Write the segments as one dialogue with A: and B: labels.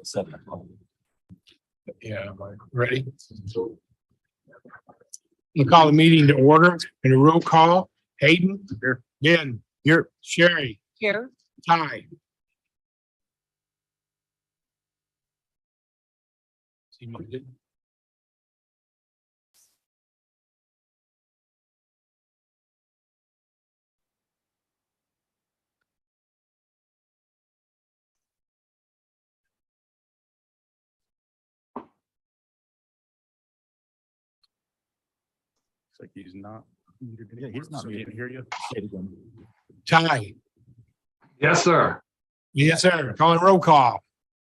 A: 7 o'clock.
B: Yeah, am I ready? We'll call the meeting to order and a roll call. Hayden. Here. Ben. Here. Sherry.
C: Here.
B: Ty. See muted.
A: It's like he's not.
D: Yeah, he's not
A: So he
D: muted.
A: didn't hear you.
D: Say it again.
B: Ty.
E: Yes, sir.
B: Yes, sir. Calling roll call.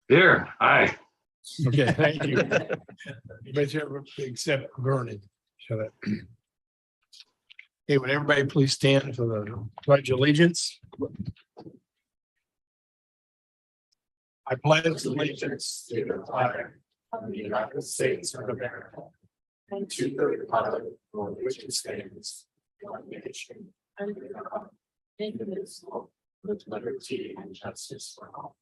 E: Here. Hi.
B: Okay, thank you. But you except Vernon. Shut up. Hey, would everybody please stand for the pledge of allegiance? I pledge allegiance to the flag of the United States of America and to the republic for which it stands, one nation, under God, indivisible, with liberty and justice for all.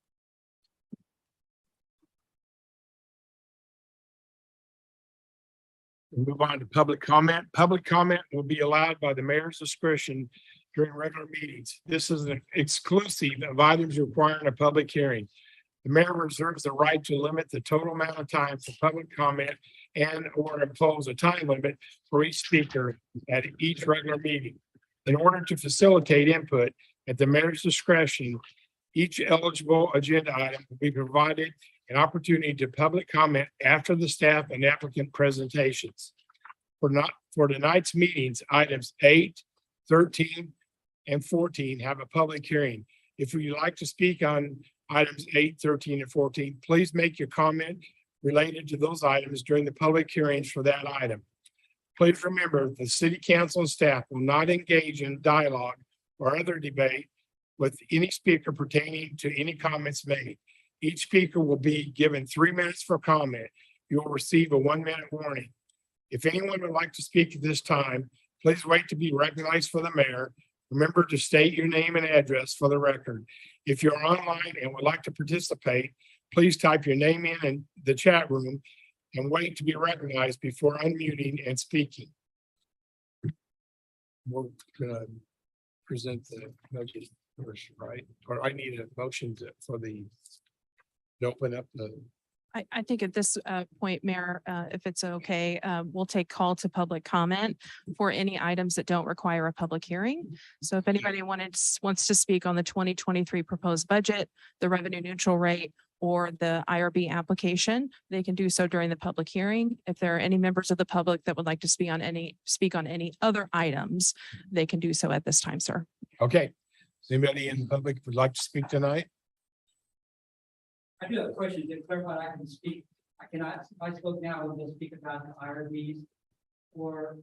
B: We'll move on to public comment. Public comment will be allowed by the mayor's discretion during regular meetings. This is an exclusive of items requiring a public hearing. The mayor reserves the right to limit the total amount of time for public comment and or impose a time limit for each speaker at each regular meeting. In order to facilitate input at the mayor's discretion, each eligible agenda item will be provided an opportunity to public comment after the staff and applicant presentations. For tonight's meetings, items 8, 13, and 14 have a public hearing. If you'd like to speak on items 8, 13, and 14, please make your comment related to those items during the public hearings for that item. Please remember, the city council and staff will not engage in dialogue or other debate with any speaker pertaining to any comments made. Each speaker will be given 3 minutes for comment. You will receive a 1-minute warning. If anyone would like to speak at this time, please wait to be recognized for the mayor. Remember to state your name and address for the record. If you're online and would like to participate, please type your name in the chat room and wait to be recognized before unmuting and speaking. We're gonna present the budget first, right? Or I need a motion for the to open up the,
C: I think at this point, Mayor, if it's okay, we'll take call to public comment for any items that don't require a public hearing. So if anybody wants to speak on the 2023 proposed budget, the revenue neutral rate, or the IRB application, they can do so during the public hearing. If there are any members of the public that would like to speak on any other items, they can do so at this time, sir.
B: okay. Does anybody in the public would like to speak tonight?
F: I do have a question to clarify. I can speak. I cannot, if I spoke now, I will speak about the IRBs or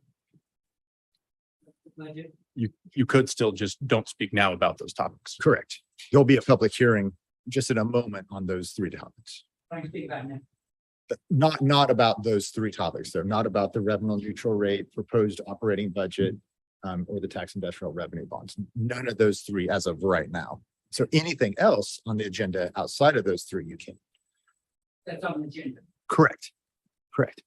F: the budget.
A: You could still just don't speak now about those topics.
D: Correct. There'll be a public hearing just in a moment on those 3 topics.
F: I can speak about it now.
D: But not about those 3 topics. They're not about the revenue neutral rate, proposed operating budget, or the tax industrial revenue bonds. None of those 3 as of right now. So anything else on the agenda outside of those 3, you can.
F: That's on the agenda.
D: Correct. Correct.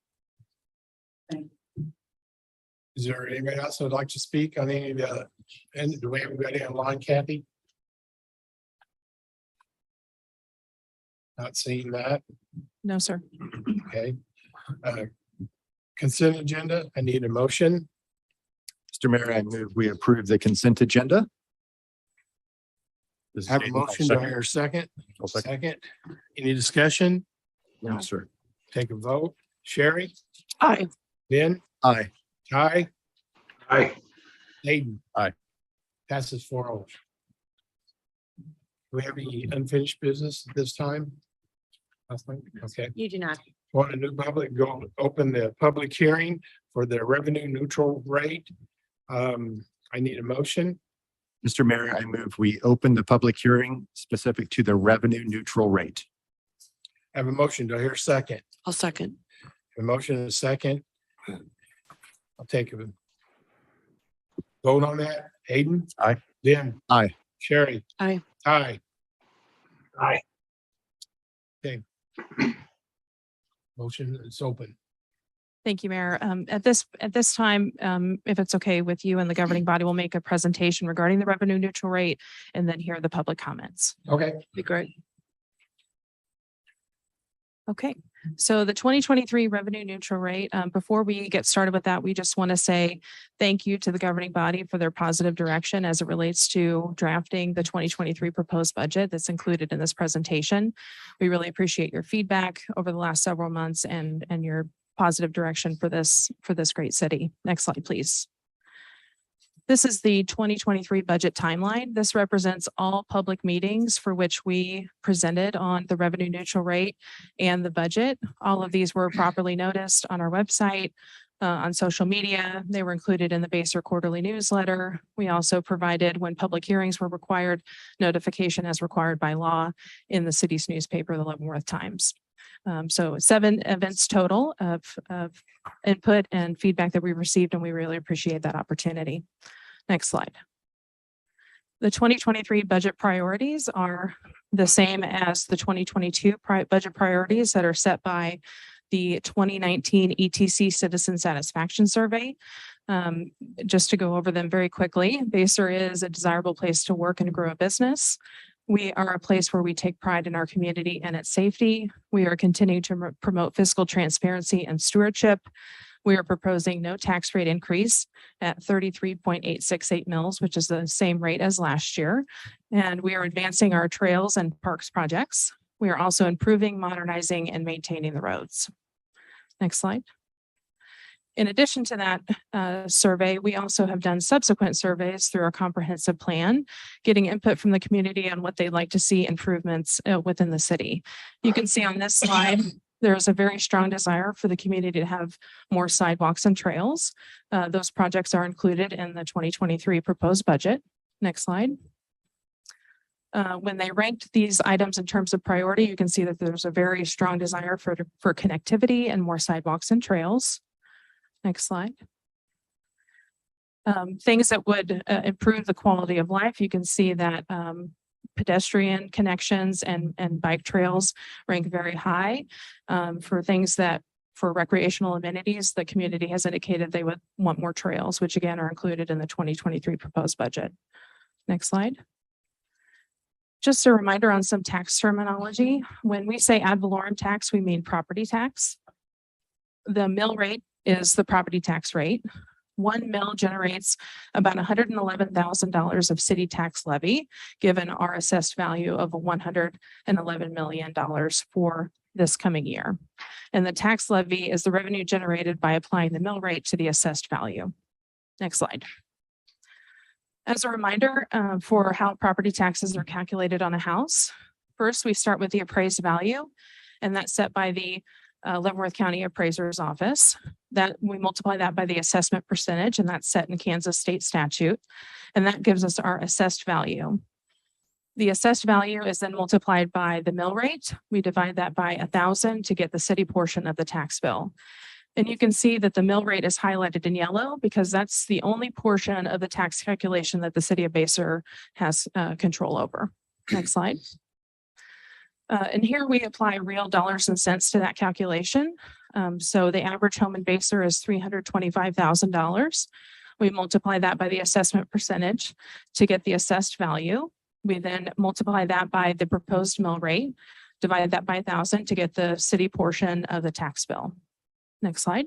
B: Is there anybody else that would like to speak on any of the, and do we have anybody online, Kathy? Not seeing that,
C: No, sir.
B: okay. Consent agenda, I need a motion.
D: Mr. Mayor, I move we approve the consent agenda.
A: This is
B: Have a
A: Hayden. I'll
B: motion, do I
A: second.
B: hear a second?
A: I'll second.
B: Second, any discussion?
D: No, sir.
B: Take a vote. Sherry,
C: Aye.
B: Ben,
D: Aye.
B: Ty,
E: Hi.
B: Hayden.
A: Aye.
B: Passes 4-0. Do we have any unfinished business at this time? Nothing, okay.
C: You do not.
B: Want a new public, go open the public hearing for the revenue neutral rate. I need a motion.
D: Mr. Mayor, I move we open the public hearing specific to the revenue neutral rate.
B: Have a motion. Do I hear a second?
C: I'll second.
B: A motion and a second. I'll take a vote on that. Hayden?
A: Aye.
B: Ben?
D: Aye.
B: Sherry?
C: Aye.
B: Aye.
E: Aye.
B: Okay, Motion is open.
C: Thank you, Mayor. At this time, if it's okay with you and the governing body, will make a presentation regarding the revenue neutral rate and then hear the public comments.
B: Okay.
C: Be great. Okay, so the 2023 revenue neutral rate, before we get started with that, we just want to say thank you to the governing body for their positive direction as it relates to drafting the 2023 proposed budget that's included in this presentation. We really appreciate your feedback over the last several months and your positive direction for this great city. Next slide, please. This is the 2023 budget timeline. This represents all public meetings for which we presented on the revenue neutral rate and the budget. All of these were properly noticed on our website, on social media. They were included in the Basler quarterly newsletter. We also provided, when public hearings were required, notification as required by law in the city's newspaper, the Leavenworth Times. So 7 events total of input and feedback that we received, and we really appreciate that opportunity. Next slide. The 2023 budget priorities are the same as the 2022 budget priorities that are set by the 2019 ETC Citizen Satisfaction Survey. Just to go over them very quickly, Basler is a desirable place to work and grow a business. We are a place where we take pride in our community and its safety. We are continuing to promote fiscal transparency and stewardship. We are proposing no tax rate increase at 33.868 mils, which is the same rate as last year. And we are advancing our trails and parks projects. We are also improving, modernizing, and maintaining the roads. Next slide. In addition to that survey, we also have done subsequent surveys through our comprehensive plan, getting input from the community on what they'd like to see improvements within the city. You can see on this slide, there's a very strong desire for the community to have more sidewalks and trails. Those projects are included in the 2023 proposed budget. Next slide. When they ranked these items in terms of priority, you can see that there's a very strong desire for connectivity and more sidewalks and trails. Next slide. Things that would improve the quality of life. You can see that pedestrian connections and bike trails rank very high. For things that, for recreational amenities, the community has indicated they would want more trails, which again are included in the 2023 proposed budget. Next slide. Just a reminder on some tax terminology. When we say ad valorem tax, we mean property tax. The mill rate is the property tax rate. 1 mill generates about $111,000 of city tax levy, given our assessed value of $111 million for this coming year. And the tax levy is the revenue generated by applying the mill rate to the assessed value. Next slide. As a reminder for how property taxes are calculated on a house, first we start with the appraised value, and that's set by the Leavenworth County Appraiser's Office. That we multiply that by the assessment percentage, and that's set in Kansas state statute. And that gives us our assessed value. The assessed value is then multiplied by the mill rate. We divide that by 1,000 to get the city portion of the tax bill. And you can see that the mill rate is highlighted in yellow because that's the only portion of the tax calculation that the city of Basler has control over. Next slide. And here we apply real dollars and cents to that calculation. So the average home in Basler is $325,000. We multiply that by the assessment percentage to get the assessed value. We then multiply that by the proposed mill rate, divide that by 1,000 to get the city portion of the tax bill. Next slide.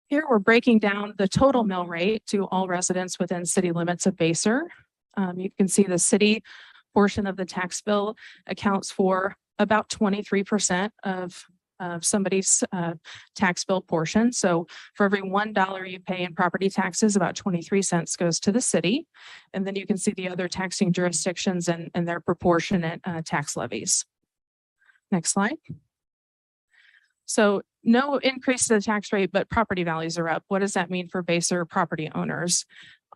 C: Here we're breaking down the total mill rate to all residents within city limits of Basler. You can see the city portion of the tax bill accounts for about 23% of somebody's tax bill portion. So for every $1 you pay in property taxes, about 23 cents goes to the city. And then you can see the other taxing jurisdictions and their proportionate tax levies. Next slide. So no increase to the tax rate, but property values are up. What does that mean for Basler property owners?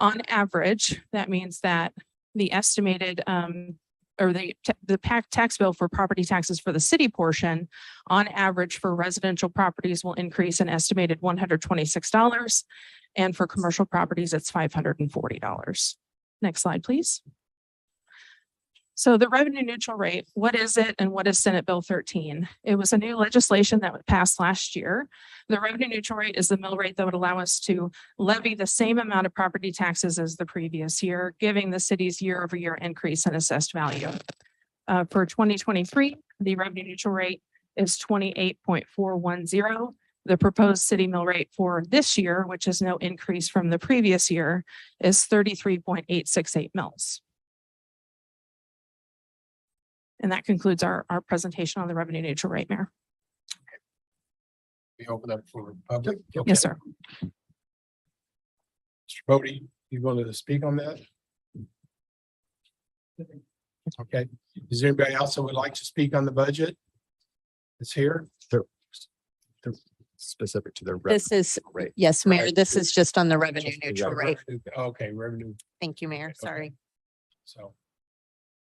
C: On average, that means that the estimated or the tax bill for property taxes for the city portion on average for residential properties will increase an estimated $126. And for commercial properties, it's $540. Next slide, please. So the revenue neutral rate, what is it and what is Senate Bill 13? It was a new legislation that was passed last year. The revenue neutral rate is the mill rate that would allow us to levy the same amount of property taxes as the previous year, giving the city's year-over-year increase in assessed value. For 2023, the revenue neutral rate is 28.410. The proposed city mill rate for this year, which is no increase from the previous year, is 33.868 mils. And that concludes our presentation on the revenue neutral rate, Mayor.
B: We open up for public.
C: Yes, sir.
B: Mr. Bodie, you wanted to speak on that? Okay, is there anybody else that would like to speak on the budget? It's here.
D: Specific to the.
G: This is,
D: rate.
G: yes, Mayor,
B: Right.
G: this is just on the revenue
D: Just the
G: neutral rate.
B: Okay, revenue,
G: Thank you, Mayor. Sorry.
B: so.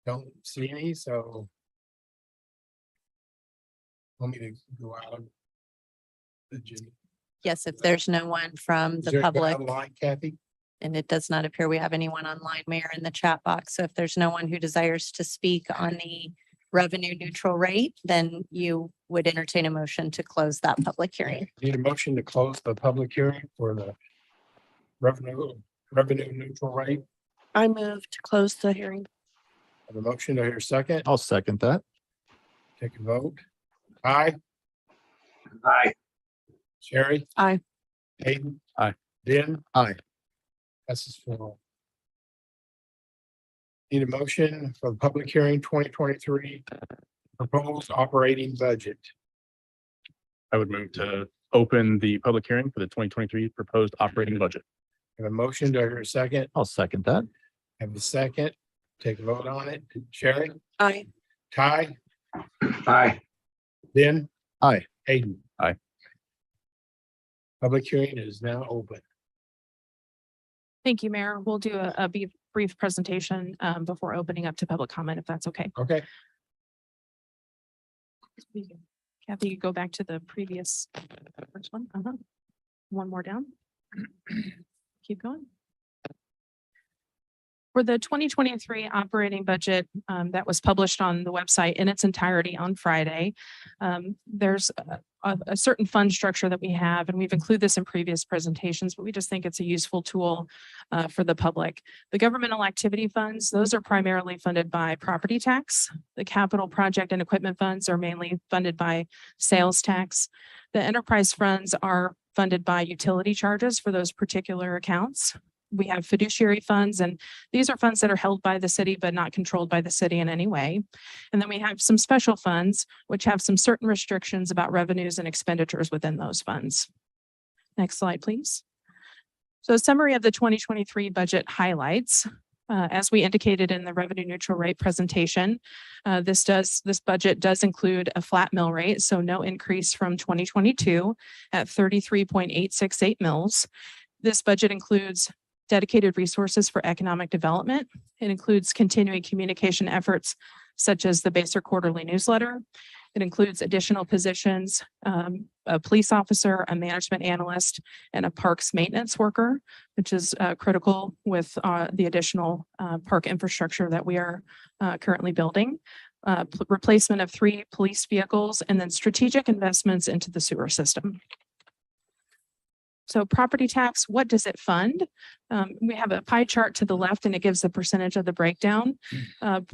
B: Don't see any, so. Want me to go out of the agenda?
G: Yes, if there's no one from
B: Is
G: the
B: there anybody
G: public,
B: online, Kathy?
G: and it does not appear we have anyone online, Mayor, in the chat box. So if there's no one who desires to speak on the revenue neutral rate, then you would entertain a motion to close that public hearing.
B: Need a motion to close the public hearing for the revenue neutral rate.
G: I move to close the hearing.
B: Have a motion to hear second,
D: I'll second that.
B: take a vote. Aye,
E: Aye.
B: Sherry?
G: Aye.
B: Hayden?
A: Aye.
B: Ben?
D: Aye.
B: Passes for. Need a motion for the public hearing 2023 proposed operating budget.
A: I would move to open the public hearing for the 2023 proposed operating budget.
B: Have a motion to hear second,
D: I'll second that.
B: have a second, take a vote on it. Sherry?
G: Aye.
B: Ty?
E: Aye.
B: Ben?
D: Aye.
B: Hayden?
A: Aye.
B: Public hearing is now open.
C: Thank you, Mayor. We'll do a brief presentation before opening up to public comment, if that's okay.
B: Okay,
C: Kathy, you go back to the previous first one. One more down. Keep going. For the 2023 operating budget that was published on the website in its entirety on Friday, there's a certain fund structure that we have, and we've included this in previous presentations, but we just think it's a useful tool for the public. The governmental activity funds, those are primarily funded by property tax. The capital project and equipment funds are mainly funded by sales tax. The enterprise funds are funded by utility charges for those particular accounts. We have fiduciary funds, and these are funds that are held by the city but not controlled by the city in any way. And then we have some special funds, which have some certain restrictions about revenues and expenditures within those funds. Next slide, please. So a summary of the 2023 budget highlights. As we indicated in the revenue neutral rate presentation, this budget does include a flat mill rate, so no increase from 2022 at 33.868 mils. This budget includes dedicated resources for economic development. It includes continuing communication efforts such as the Basler Quarterly newsletter. It includes additional positions, a police officer, a management analyst, and a parks maintenance worker, which is critical with the additional park infrastructure that we are currently building. Replacement of 3 police vehicles, and then strategic investments into the sewer system. So property tax, what does it fund? We have a pie chart to the left and it gives the percentage of the breakdown.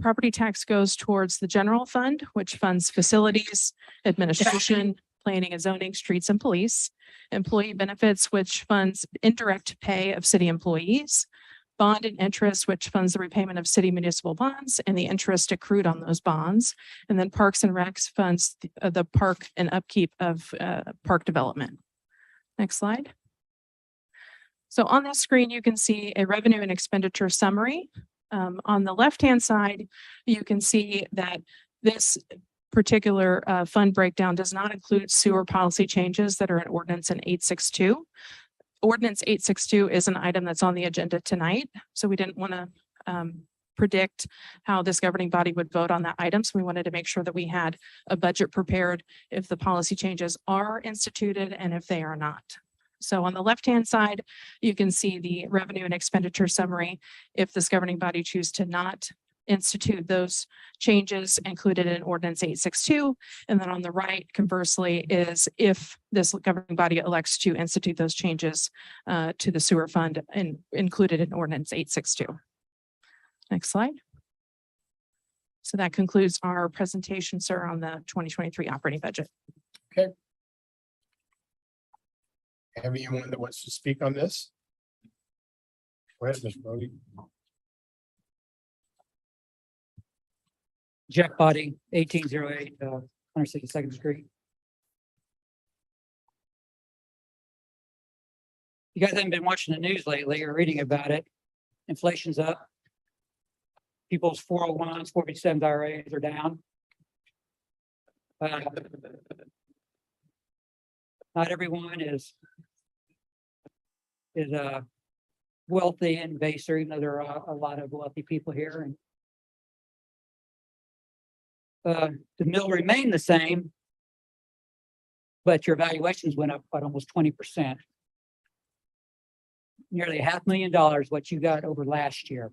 C: Property tax goes towards the general fund, which funds facilities, administration, planning and zoning, streets and police. Employee benefits, which funds indirect pay of city employees. Bond and interest, which funds the repayment of city municipal bonds and the interest accrued on those bonds. And then parks and recs funds the park and upkeep of park development. Next slide. So on this screen, you can see a revenue and expenditure summary. On the left-hand side, you can see that this particular fund breakdown does not include sewer policy changes that are in ordinance in 862. Ordinance 862 is an item that's on the agenda tonight, so we didn't want to predict how this governing body would vote on that item. So we wanted to make sure that we had a budget prepared if the policy changes are instituted and if they are not. So on the left-hand side, you can see the revenue and expenditure summary if this governing body choose to not institute those changes included in ordinance 862. And then on the right, conversely, is if this governing body elects to institute those changes to the sewer fund and included in ordinance 862. Next slide. So that concludes our presentation, sir, on the 2023 operating budget.
B: Have anyone that wants to speak on this? Go ahead, Mr. Brody.
F: Jeff Body, 1808, 162nd Street. You guys haven't been watching the news lately or reading about it. Inflation's up. People's 401s, 457 IRAs are down. Not everyone is wealthy and Vaser, even though there are a lot of wealthy people here. And the mill remained the same, but your valuations went up by almost 20%. Nearly $500,000 what you got over last year.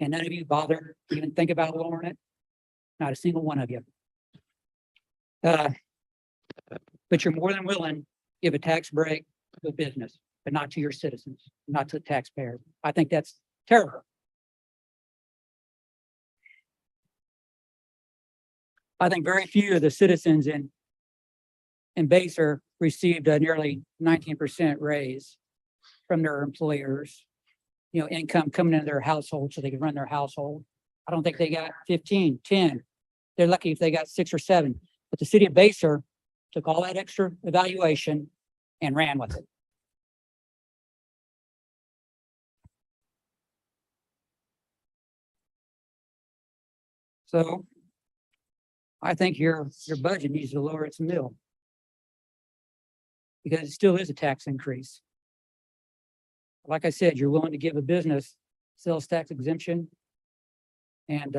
F: And none of you bothered to even think about lowering it. Not a single one of you. But you're more than willing to give a tax break to a business, but not to your citizens, not to the taxpayer. I think that's terrible. I think very few of the citizens in Baser received a nearly 19% raise from their employers. You know, income coming into their household so they can run their household. I don't think they got 15, 10. They're lucky if they got 6 or 7. But the city of Baser took all that extra evaluation and ran with it. So I think your budget needs to lower its mill. Because it still is a tax increase. Like I said, you're willing to give a business sales tax exemption. And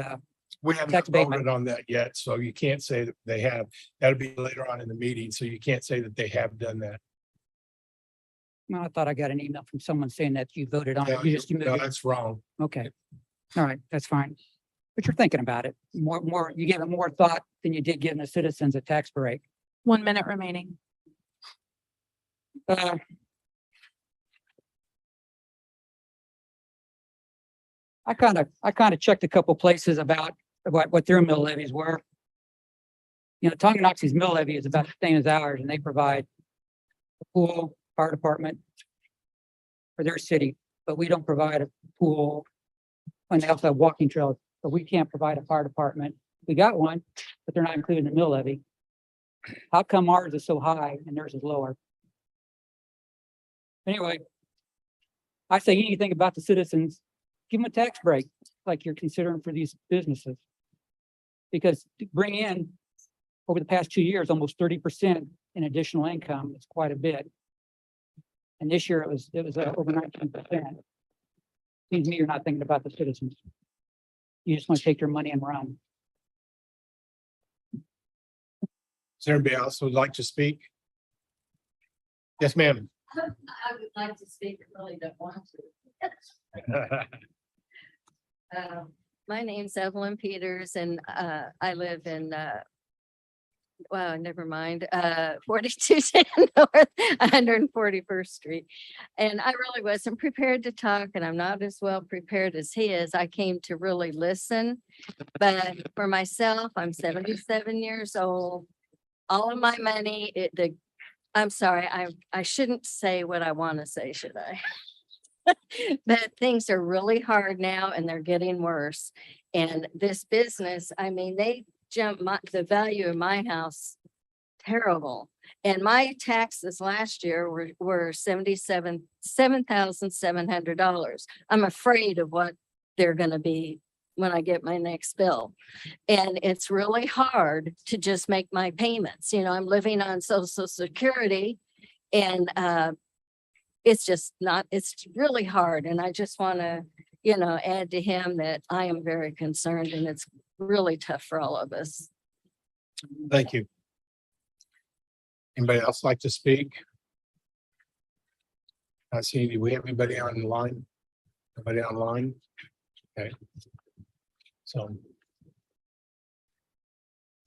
B: We haven't
F: Tax abatement.
B: voted on that yet, so you can't say that they have. That'll be later on in the meeting, so you can't say that they have done that.
F: well, I thought I got an email from someone saying that you voted on
B: No,
F: it. You just, you
B: no,
F: moved it.
B: that's wrong.
F: Okay. All right, that's fine. But you're thinking about it. More, you give it more thought than you did giving the citizens a tax break.
C: 1 minute remaining.
F: I kind of checked a couple places about what their mill levies were. You know, Tonganoxie's mill levy is about the same as ours, and they provide a pool, fire department for their city, but we don't provide a pool. And they also have walking trails, but we can't provide a fire department. We got one, but they're not included in the mill levy. How come ours is so high and theirs is lower? Anyway, I say anything about the citizens, give them a tax break like you're considering for these businesses. Because to bring in over the past 2 years, almost 30% in additional income, it's quite a bit. And this year it was over 19%. Seems to me you're not thinking about the citizens. You just want to take your money and run.
B: Is there anybody else who would like to speak? Yes, ma'am.
H: I would like to speak, but really don't want to. My name's Evelyn Peters and I live in wow, never mind, 4210 North 141st Street. And I really wasn't prepared to talk and I'm not as well prepared as he is. I came to really listen. But for myself, I'm 77 years old. All of my money, I'm sorry, I shouldn't say what I want to say, should I? But things are really hard now and they're getting worse. And this business, I mean, they jumped the value of my house terrible. And my taxes last year were $7,700. I'm afraid of what they're going to be when I get my next bill. And it's really hard to just make my payments. You know, I'm living on Social Security and it's just not, it's really hard. And I just want to, you know, add to him that I am very concerned and it's really tough for all of us.
B: Thank you. Anybody else like to speak? I see, do we have anybody on the line? Anybody online? Okay. So.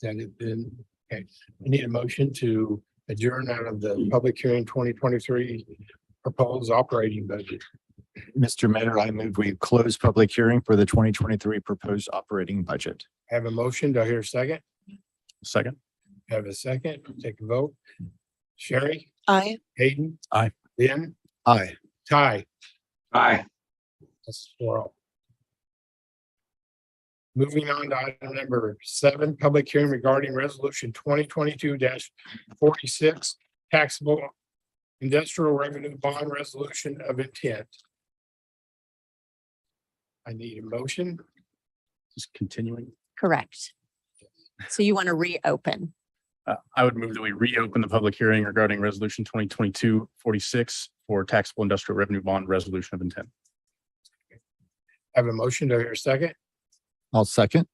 B: That it then, okay, we need a motion to adjourn out of the public hearing 2023 proposed operating budget.
D: Mr. Mayor, I move we close public hearing for the 2023 proposed operating budget.
B: Have a motion. Do I hear a second?
A: Second.
B: Have a second. Take a vote. Sherry,
G: Aye.
B: Hayden.
A: Aye.
B: Ben,
D: Aye.
B: Ty.
E: Aye.
B: That's 4-0. Moving on to item number 7, public hearing regarding resolution 2022-46 taxable industrial revenue bond resolution of intent. I need a motion.
A: Just continuing.
G: Correct. So you want to reopen?
A: I would move that we reopen the public hearing regarding resolution 2022-46 for taxable industrial revenue bond resolution of intent.
B: Have a motion. Do I hear a second?
D: I'll second.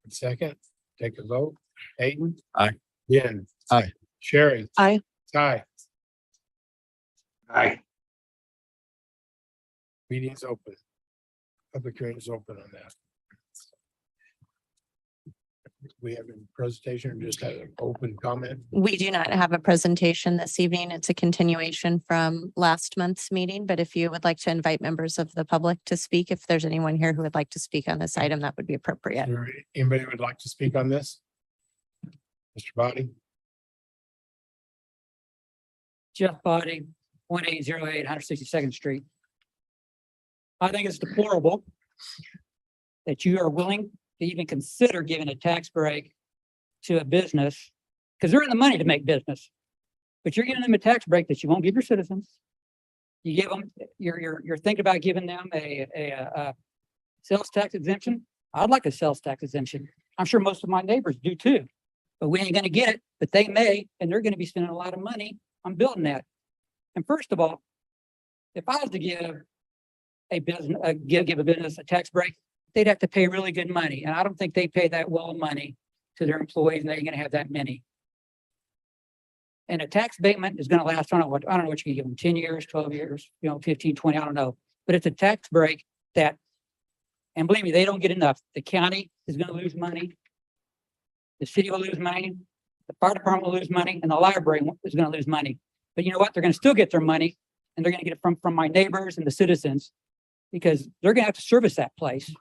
B: Second, take a vote. Hayden.
A: Aye.
B: Ben.
D: Aye.
B: Sherry.
G: Aye.
B: Ty.
E: Aye.
B: Meeting's open. Public hearing is open on that. We have a presentation or just have an open comment?
G: We do not have a presentation this evening. It's a continuation from last month's meeting, but if you would like to invite members of the public to speak, if there's anyone here who would like to speak on this item, that would be appropriate.
B: Is there anybody who would like to speak on this? Mr. Body?
F: Jeff Body, 1808 162nd Street. I think it's deplorable that you are willing to even consider giving a tax break to a business, because they're in the money to make business. But you're giving them a tax break that you won't give your citizens. You give them, you're thinking about giving them a sales tax exemption. I'd like a sales tax exemption. I'm sure most of my neighbors do too. But we ain't gonna get it, but they may, and they're gonna be spending a lot of money on building that. And first of all, if I was to give a business, give a business a tax break, they'd have to pay really good money. And I don't think they pay that well of money to their employees, and they're gonna have that many. And a tax abatement is gonna last, I don't know what you're gonna give them, 10 years, 12 years, 15, 20, I don't know. But it's a tax break that, and believe me, they don't get enough. The county is gonna lose money. The city will lose money, the fire department will lose money, and the library is gonna lose money. But you know what? They're gonna still get their money, and they're gonna get it from my neighbors and the citizens, because they're gonna have to service that place.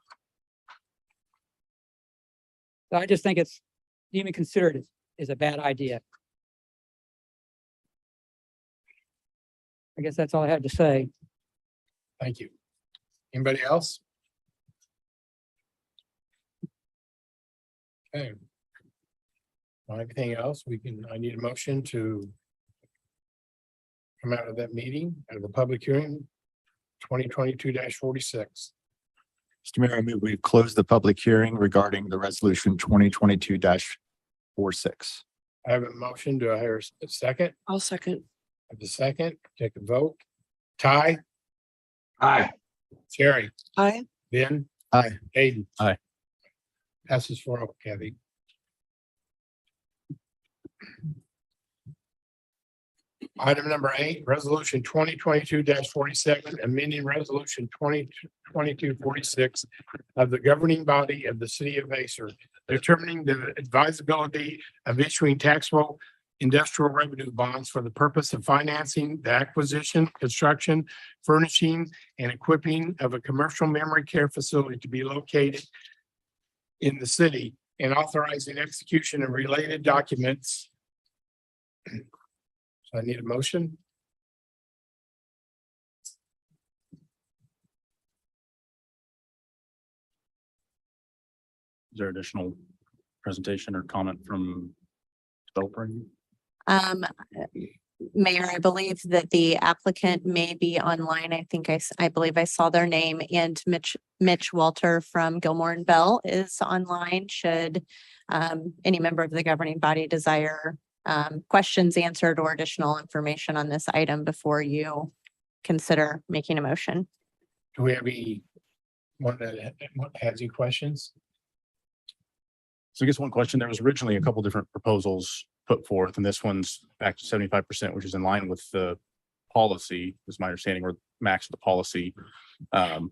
F: So I just think it's, even considered is a bad idea. I guess that's all I have to say.
B: Thank you. Anybody else? Okay. Anything else? I need a motion to come out of that meeting, out of the public hearing, 2022-46.
D: Mr. Mayor, I move we close the public hearing regarding the resolution 2022-46.
B: I have a motion. Do I hear a second?
I: I'll second.
B: I have a second. Take a vote. Ty,
E: Aye.
B: Sherry,
I: Aye.
B: Ben.
D: Aye.
B: Hayden.
A: Aye.
B: Passes 4-0, Kathy. Item number 8, resolution 2022-47, amending resolution 2022-46 of the governing body of the city of Vassar, determining the advisability of issuing taxable industrial revenue bonds for the purpose of financing the acquisition, construction, furnishing, and equipping of a commercial memory care facility to be located in the city, and authorizing execution of related documents. So I need a motion.
A: Is there additional presentation or comment from developer?
G: Mayor, I believe that the applicant may be online. I think I believe I saw their name, and Mitch Walter from Gilmore and Bell is online. Should any member of the governing body desire questions answered or additional information on this item before you consider making a motion.
B: Do we have one that has any questions?
A: So I guess one question, there was originally a couple different proposals put forth, and this one's back to 75%, which is in line with the policy, is my understanding, or max of the policy,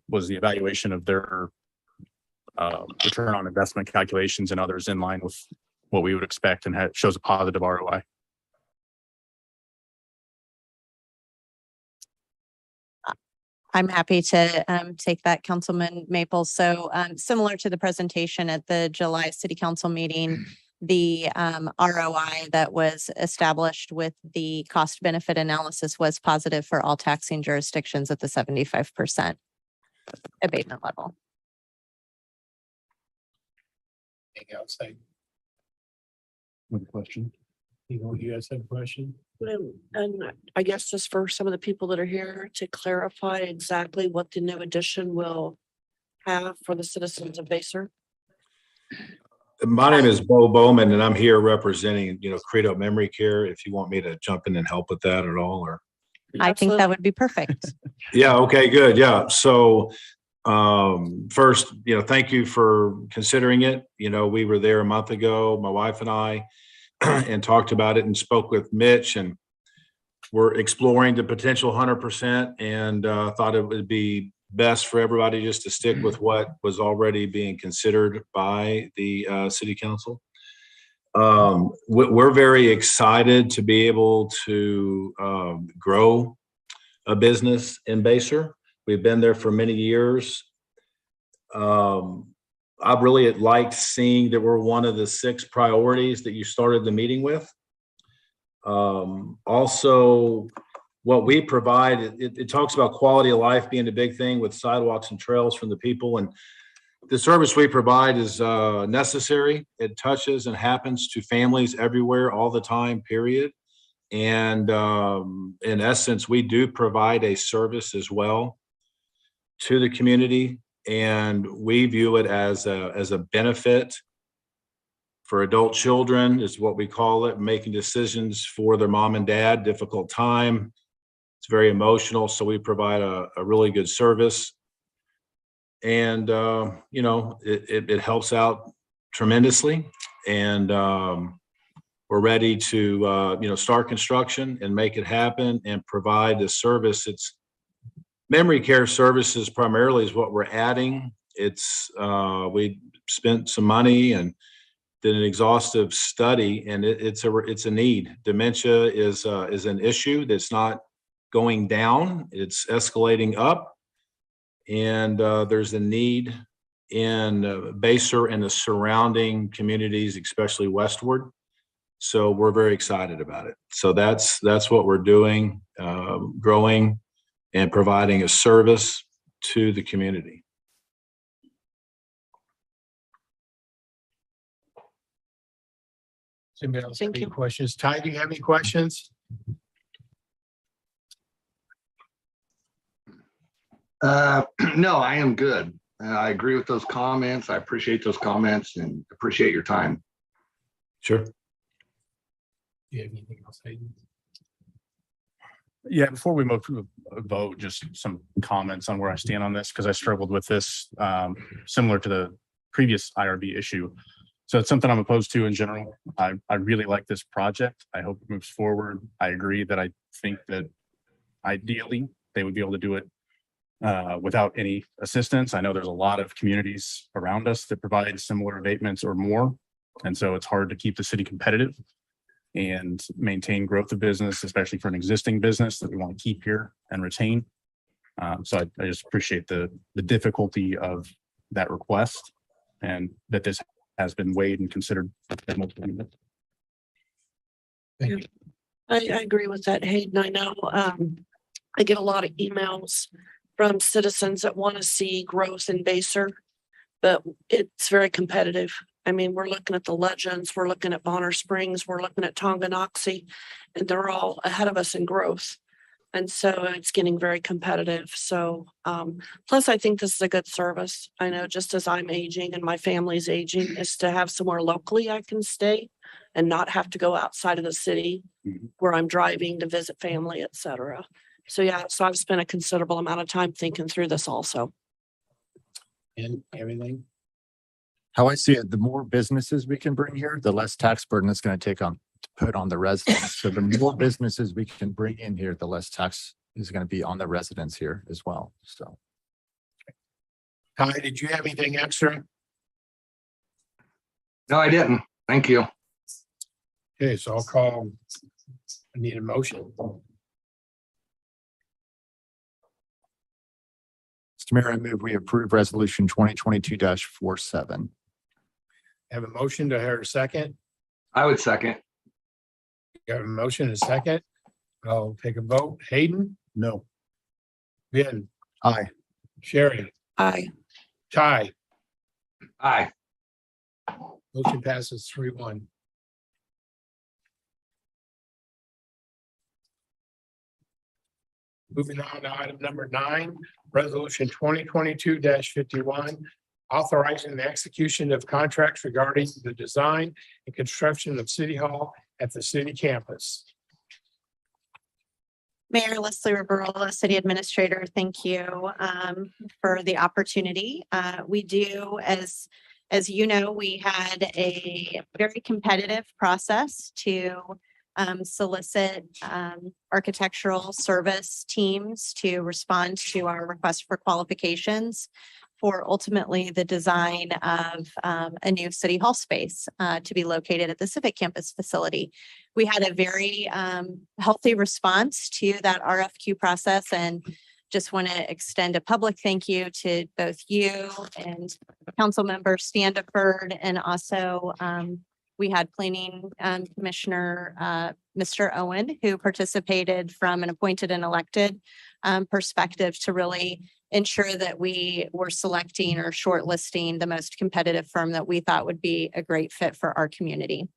A: was the evaluation of their return on investment calculations and others in line with what we would expect and shows a positive ROI.
G: I'm happy to take that, Councilman Maple. So similar to the presentation at the July City Council meeting, the ROI that was established with the cost benefit analysis was positive for all taxing jurisdictions at the 75% abatement level.
B: Anything else? Like,
A: Good question.
B: you guys have a question?
I: And I guess just for some of the people that are here to clarify exactly what the new addition will have for the citizens of Basel.
J: My name is Bo Bowman and I'm here representing, Credo Memory Care. If you want me to jump in and help with that at all, or.
G: I think that would be perfect.
J: Yeah. Okay, good. Yeah. So, first, thank you for considering it. We were there a month ago, my wife and I, and talked about it and spoke with Mitch, and we're exploring the potential 100% and thought it would be best for everybody just to stick with what was already being considered by the city council. We're very excited to be able to grow a business in Basel. We've been there for many years. I really liked seeing that we're one of the 6 priorities that you started the meeting with. Also, what we provide, it talks about quality of life being a big thing with sidewalks and trails from the people. And the service we provide is necessary. It touches and happens to families everywhere all the time, period. And in essence, we do provide a service as well to the community. And we view it as a benefit for adult children, is what we call it, making decisions for their mom and dad, difficult time. It's very emotional. So we provide a really good service. And, it helps out tremendously. And we're ready to, start construction and make it happen and provide the service. It's memory care services primarily is what we're adding. It's we spent some money and did an exhaustive study, and it's a need. Dementia is an issue that's not going down; it's escalating up, and there's a need in Basel and the surrounding communities, especially westward. So we're very excited about it. So that's what we're doing, growing and providing a service to the community.
B: Anybody else have
I: Thank
B: any
I: you.
B: questions? Ty, do you have any questions?
E: No, I am good. I agree with those comments. I appreciate those comments and appreciate your time.
J: Sure.
B: Do you have anything else, Hayden?
A: Yeah, before we move to a vote, just some comments on where I stand on this, because I struggled with this, similar to the previous IRB issue. So it's something I'm opposed to in general. I really like this project. I hope it moves forward. I agree that I think that ideally they would be able to do it without any assistance. I know there's a lot of communities around us that provide similar abatements or more. And so it's hard to keep the city competitive and maintain growth of business, especially for an existing business that we want to keep here and retain. So I just appreciate the difficulty of that request and that this has been weighed and considered.
B: Thank you.
I: I agree with that, Hayden. I know, I get a lot of emails from citizens that want to see growth in Basel, but it's very competitive. I mean, we're looking at the Legends, we're looking at Bonner Springs, we're looking at Tonganoxie, and they're all ahead of us in growth. And so it's getting very competitive. So, plus I think this is a good service. I know just as I'm aging and my family's aging, is to have somewhere locally I can stay and not have to go outside of the city where I'm driving to visit family, et cetera. So yeah, so I've spent a considerable amount of time thinking through this also.
B: And everything.
D: How I see it, the more businesses we can bring here, the less tax burden it's going to take on to put on the residents. So the more businesses we can bring in here, the less tax is going to be on the residents here as well. So.
B: Ty, did you have anything extra?
E: No, I didn't. Thank you.
B: Okay, so I'll call, I need a motion.
D: Mr. Mayor, I move we approve resolution 2022-47.
B: Have a motion to hear a second.
E: I would second.
B: You have a motion and a second. I'll take a vote. Hayden,
A: No.
B: Ben,
D: Aye.
B: Sherry,
I: Aye.
B: Ty,
E: Aye.
B: motion passes 3-1. Moving on to item number 9, resolution 2022-51, authorizing the execution of contracts regarding the design and construction of City Hall at the city campus.
G: Mayor Leslie Riverola, City Administrator, thank you for the opportunity. We do, as you know, we had a very competitive process to solicit architectural service teams to respond to our request for qualifications for ultimately the design of a new city hall space to be located at the Civic Campus facility. We had a very healthy response to that RFQ process, and just want to extend a public thank you to both you and Councilmember Standiford, and also we had Planning Commissioner Mr. Owen, who participated from an appointed and elected perspective to really ensure that we were selecting or shortlisting the most competitive firm that we thought would be a great fit for our community.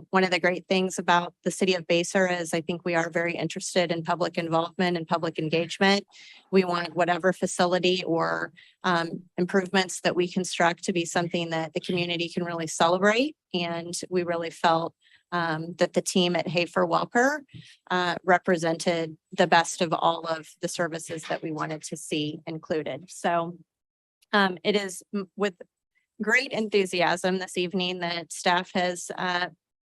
G: One of the great things about the city of Basehor is I think we are very interested in public involvement and public engagement. We want whatever facility or improvements that we construct to be something that the community can really celebrate. And we really felt that the team at Hafer Welker represented the best of all of the services that we wanted to see included. So it is with great enthusiasm this evening that staff has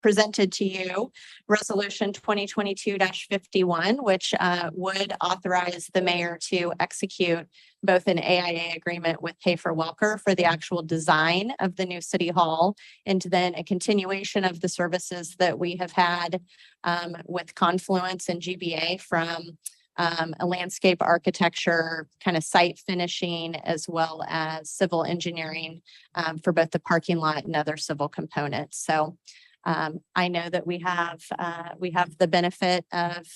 G: presented to you Resolution 2022-51, which would authorize the mayor to execute both an AIA agreement with Hafer Welker for the actual design of the new city hall, and then a continuation of the services that we have had with Confluence and GBA from a landscape architecture kind of site finishing, as well as civil engineering for both the parking lot and other civil components. So I know that we have the benefit of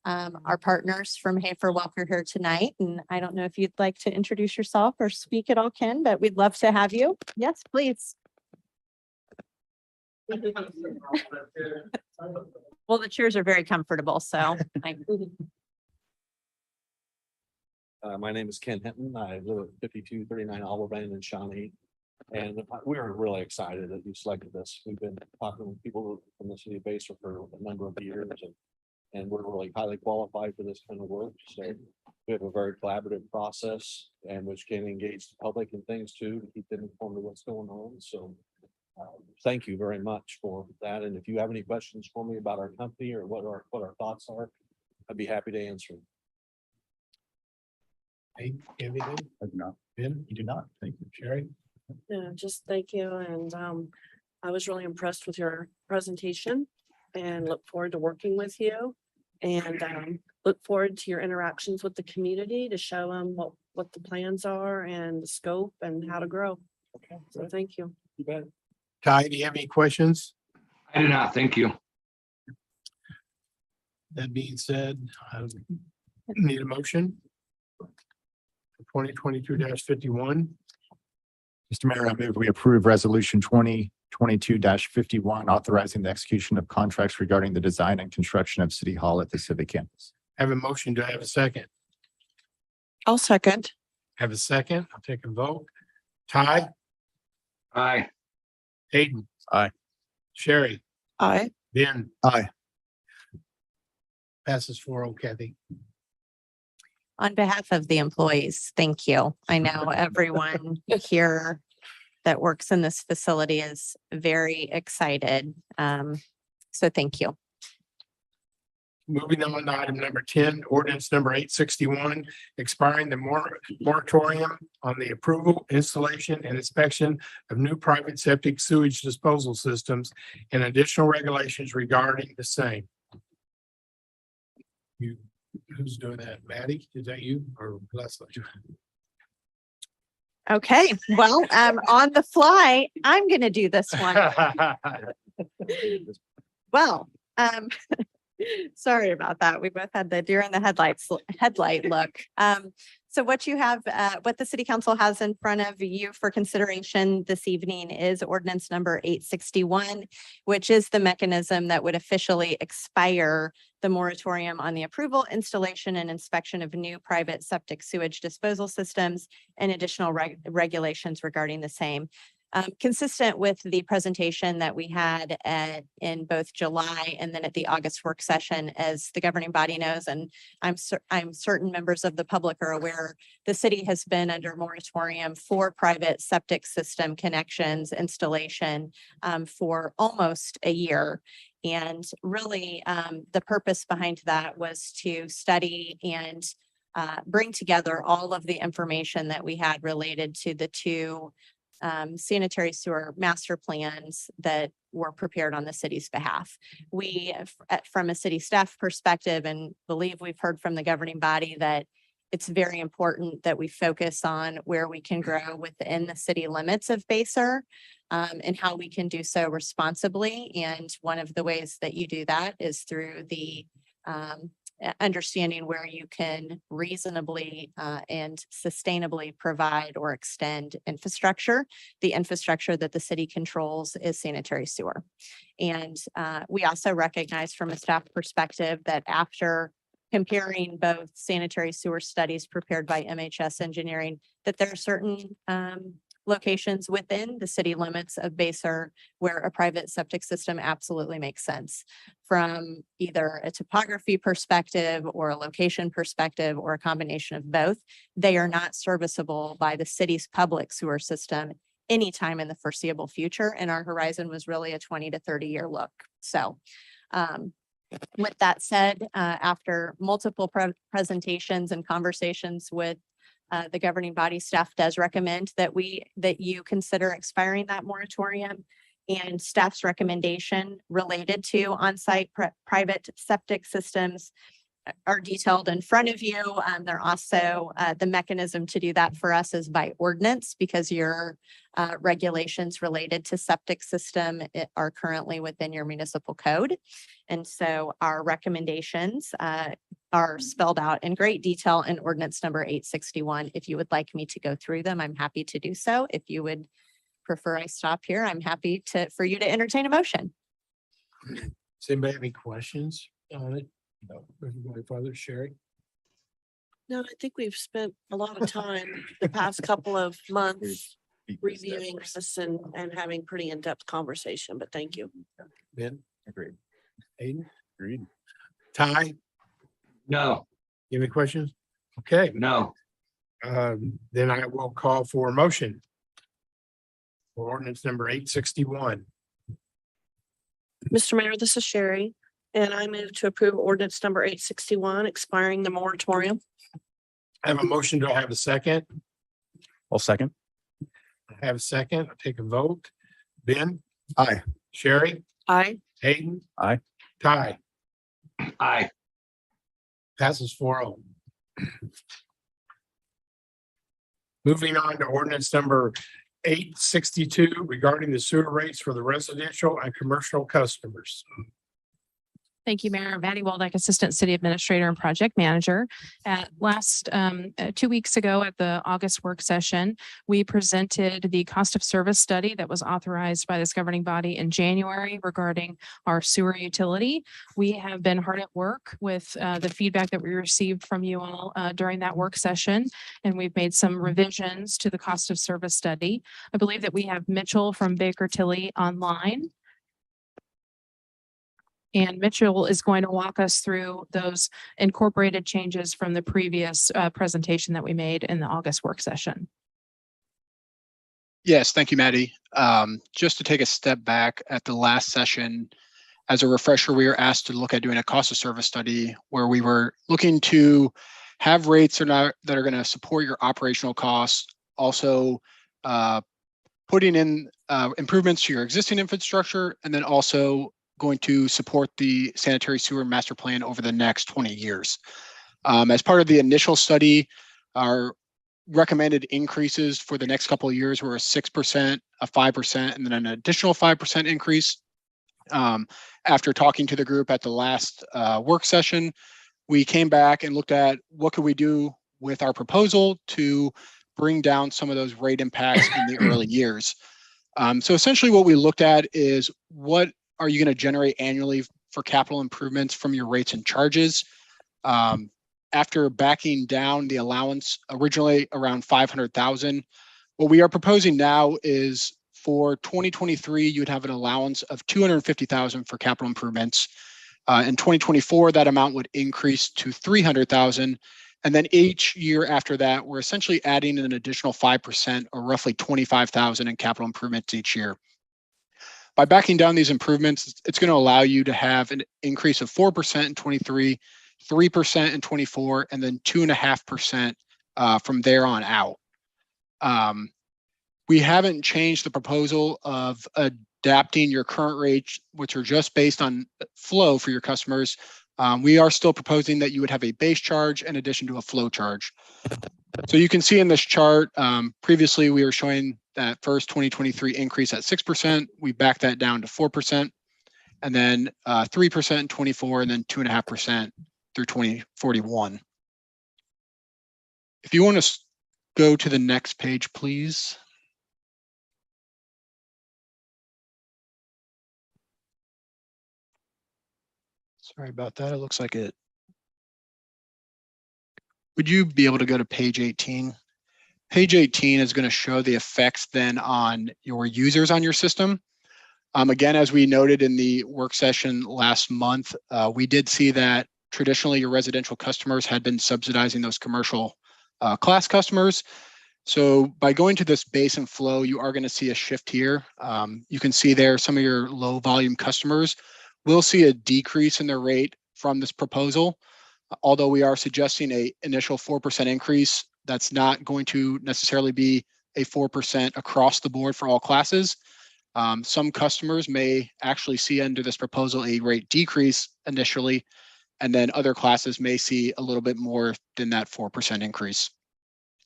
G: our partners from Hafer Welker here tonight. And I don't know if you'd like to introduce yourself or speak at all, Ken, but we'd love to have you. Yes, please. Well, the chairs are very comfortable, so.
K: My name is Ken Hinton. I live at 5239 Olive Lane in Shawnee. And we're really excited that you selected this. We've been talking with people from the city of Basehor for a number of years, and we're really highly qualified for this kind of work. So we have a very collaborative process, and which can engage the public and things too, to keep them informed of what's going on. So thank you very much for that. And if you have any questions for me about our company or what our thoughts are, I'd be happy to answer them.
B: Hey, anything?
A: I do not.
B: Ben,
A: You do not. Thank you.
B: Sherry?
I: Yeah, just thank you. And I was really impressed with your presentation and look forward to working with you. And look forward to your interactions with the community to show them what the plans are and the scope and how to grow.
B: Okay.
I: So thank you.
B: You bet. Ty, do you have any questions?
E: I do not. Thank you.
B: That being said, I need a motion. 2022-51.
D: Mr. Mayor, I move we approve resolution 2022-51, authorizing the execution of contracts regarding the design and construction of City Hall at the Civic Campus.
B: Have a motion. Do I have a second?
I: I'll second.
B: Have a second. I'll take a vote. Ty,
E: Aye.
B: Hayden.
A: Aye.
B: Sherry,
I: Aye.
B: Ben.
D: Aye.
B: Passes 4-0, Kathy.
G: On behalf of the employees, thank you. I know everyone here that works in this facility is very excited. So thank you.
B: Moving on to item number 10, ordinance number 861, expiring the moratorium on the approval, installation, and inspection of new private septic sewage disposal systems and additional regulations regarding the same. Who's doing that? Maddie, is that you or Leslie?
G: Okay, well, on the fly, I'm gonna do this one. Well, sorry about that. We both had the deer in the headlight look. So what you have, what the city council has in front of you for consideration this evening is ordinance number 861, which is the mechanism that would officially expire the moratorium on the approval, installation, and inspection of new private septic sewage disposal systems and additional regulations regarding the same. Consistent with the presentation that we had in both July and then at the August work session, as the governing body knows, and I'm certain members of the public are aware, the city has been under moratorium for private septic system connections installation for almost a year. And really, the purpose behind that was to study and bring together all of the information that we had related to the two sanitary sewer master plans that were prepared on the city's behalf. We, from a city staff perspective, and believe we've heard from the governing body that it's very important that we focus on where we can grow within the city limits of Basehor, and how we can do so responsibly. And one of the ways that you do that is through the understanding where you can reasonably and sustainably provide or extend infrastructure. The infrastructure that the city controls is sanitary sewer. And we also recognize from a staff perspective that after comparing both sanitary sewer studies prepared by MHS Engineering, that there are certain locations within the city limits of Basehor where a private septic system absolutely makes sense from either a topography perspective or a location perspective or a combination of both. They are not serviceable by the city's public sewer system anytime in the foreseeable future. And our horizon was really a 20 to 30 year look. So with that said, after multiple presentations and conversations with the governing body, staff does recommend that you consider expiring that moratorium, and staff's recommendation related to on-site private septic systems are detailed in front of you. They're also the mechanism to do that for us is by ordinance, because your regulations related to septic system are currently within your municipal code. And so our recommendations are spelled out in great detail in ordinance number 861. If you would like me to go through them, I'm happy to do so. If you would prefer I stop here, I'm happy for you to entertain a motion.
B: Does anybody have any questions on it? No. Everybody further, Sherry?
I: No, I think we've spent a lot of time the past couple of months reviewing this and having pretty in-depth conversation, but thank you.
B: Ben?
D: Agreed.
B: Aiden?
A: Agreed.
B: Ty?
E: No,
B: You have any questions? Okay,
E: no.
B: then I will call for a motion for ordinance number 861.
I: Mr. Mayor, this is Sherry, and I move to approve ordinance number 861, expiring the moratorium.
B: I have a motion. Do I have a second?
A: I'll second.
B: I have a second. I'll take a vote. Ben?
D: Aye.
B: Sherry?
I: Aye.
B: Hayden?
A: Aye.
B: Ty?
E: Aye.
B: Passes 4-0. Moving on to ordinance number 862 regarding the sewer rates for the residential and commercial customers.
C: Thank you, Mayor. Maddie Waldeck, Assistant City Administrator and Project Manager. At 2 weeks ago at the August work session, we presented the cost of service study that was authorized by this governing body in January regarding our sewer utility. We have been hard at work with the feedback that we received from you all during that work session, and we've made some revisions to the cost of service study. I believe that we have Mitchell from Baker Tilly online. And Mitchell is going to walk us through those incorporated changes from the previous presentation that we made in the August work session.
L: Yes, thank you, Maddie. Just to take a step back at the last session, As a refresher, we were asked to look at doing a cost of service study where we were looking to have rates that are going to support your operational costs, also putting in improvements to your existing infrastructure, and then also going to support the sanitary sewer master plan over the next 20 years. As part of the initial study, our recommended increases for the next couple of years were a 6%, a 5%, and then an additional 5% increase. After talking to the group at the last work session, we came back and looked at what could we do with our proposal to bring down some of those rate impacts in the early years. So essentially what we looked at is what are you going to generate annually for capital improvements from your rates and charges? After backing down the allowance originally around 500,000, what we are proposing now is for 2023, you'd have an allowance of 250,000 for capital improvements. In 2024, that amount would increase to 300,000. And then each year after that, we're essentially adding an additional 5% or roughly 25,000 in capital improvements each year. By backing down these improvements, it's going to allow you to have an increase of 4% in 23, 3% in 24, and then 2.5% from there on out. We haven't changed the proposal of adapting your current rates, which are just based on flow for your customers. We are still proposing that you would have a base charge in addition to a flow charge. So you can see in this chart, previously we were showing that first 2023 increase at 6%. We backed that down to 4%, and then 3% in 24, and then 2.5% through 2041. If you want to go to the next page, please. Sorry about that. It looks like it. Would you be able to go to page 18? Page 18 is going to show the effects then on your users on your system. Again, as we noted in the work session last month, we did see that traditionally your residential customers had been subsidizing those commercial class customers. So by going to this base and flow, you are going to see a shift here. You can see there some of your low volume customers will see a decrease in their rate from this proposal. Although we are suggesting a initial 4% increase, that's not going to necessarily be a 4% across the board for all classes. Some customers may actually see under this proposal a rate decrease initially, and then other classes may see a little bit more than that 4% increase.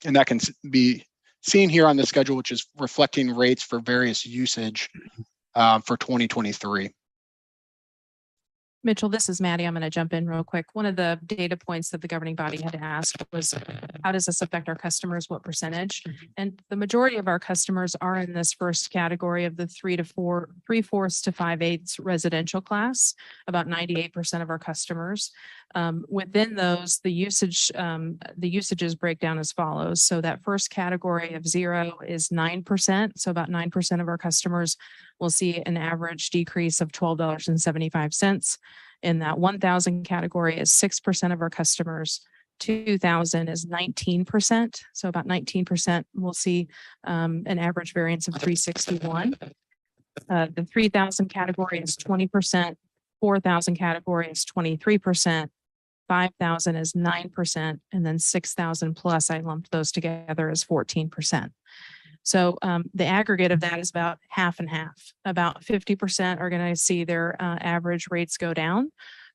L: And that can be seen here on the schedule, which is reflecting rates for various usage for 2023.
C: Mitchell, this is Maddie. I'm going to jump in real quick. One of the data points that the governing body had asked was, how does this affect our customers? What percentage? And the majority of our customers are in this first category of the 3/4 to 5/8 residential class, about 98% of our customers. Within those, the usages break down as follows. So that first category of 0 is 9%. So about 9% of our customers will see an average decrease of $12.75. In that 1,000 category is 6% of our customers. 2,000 is 19%. So about 19% will see an average variance of $3.61. The 3,000 category is 20%. 4,000 category is 23%. 5,000 is 9%, and then 6,000 plus, I lumped those together as 14%. So the aggregate of that is about half and half. About 50% are going to see their average rates go down.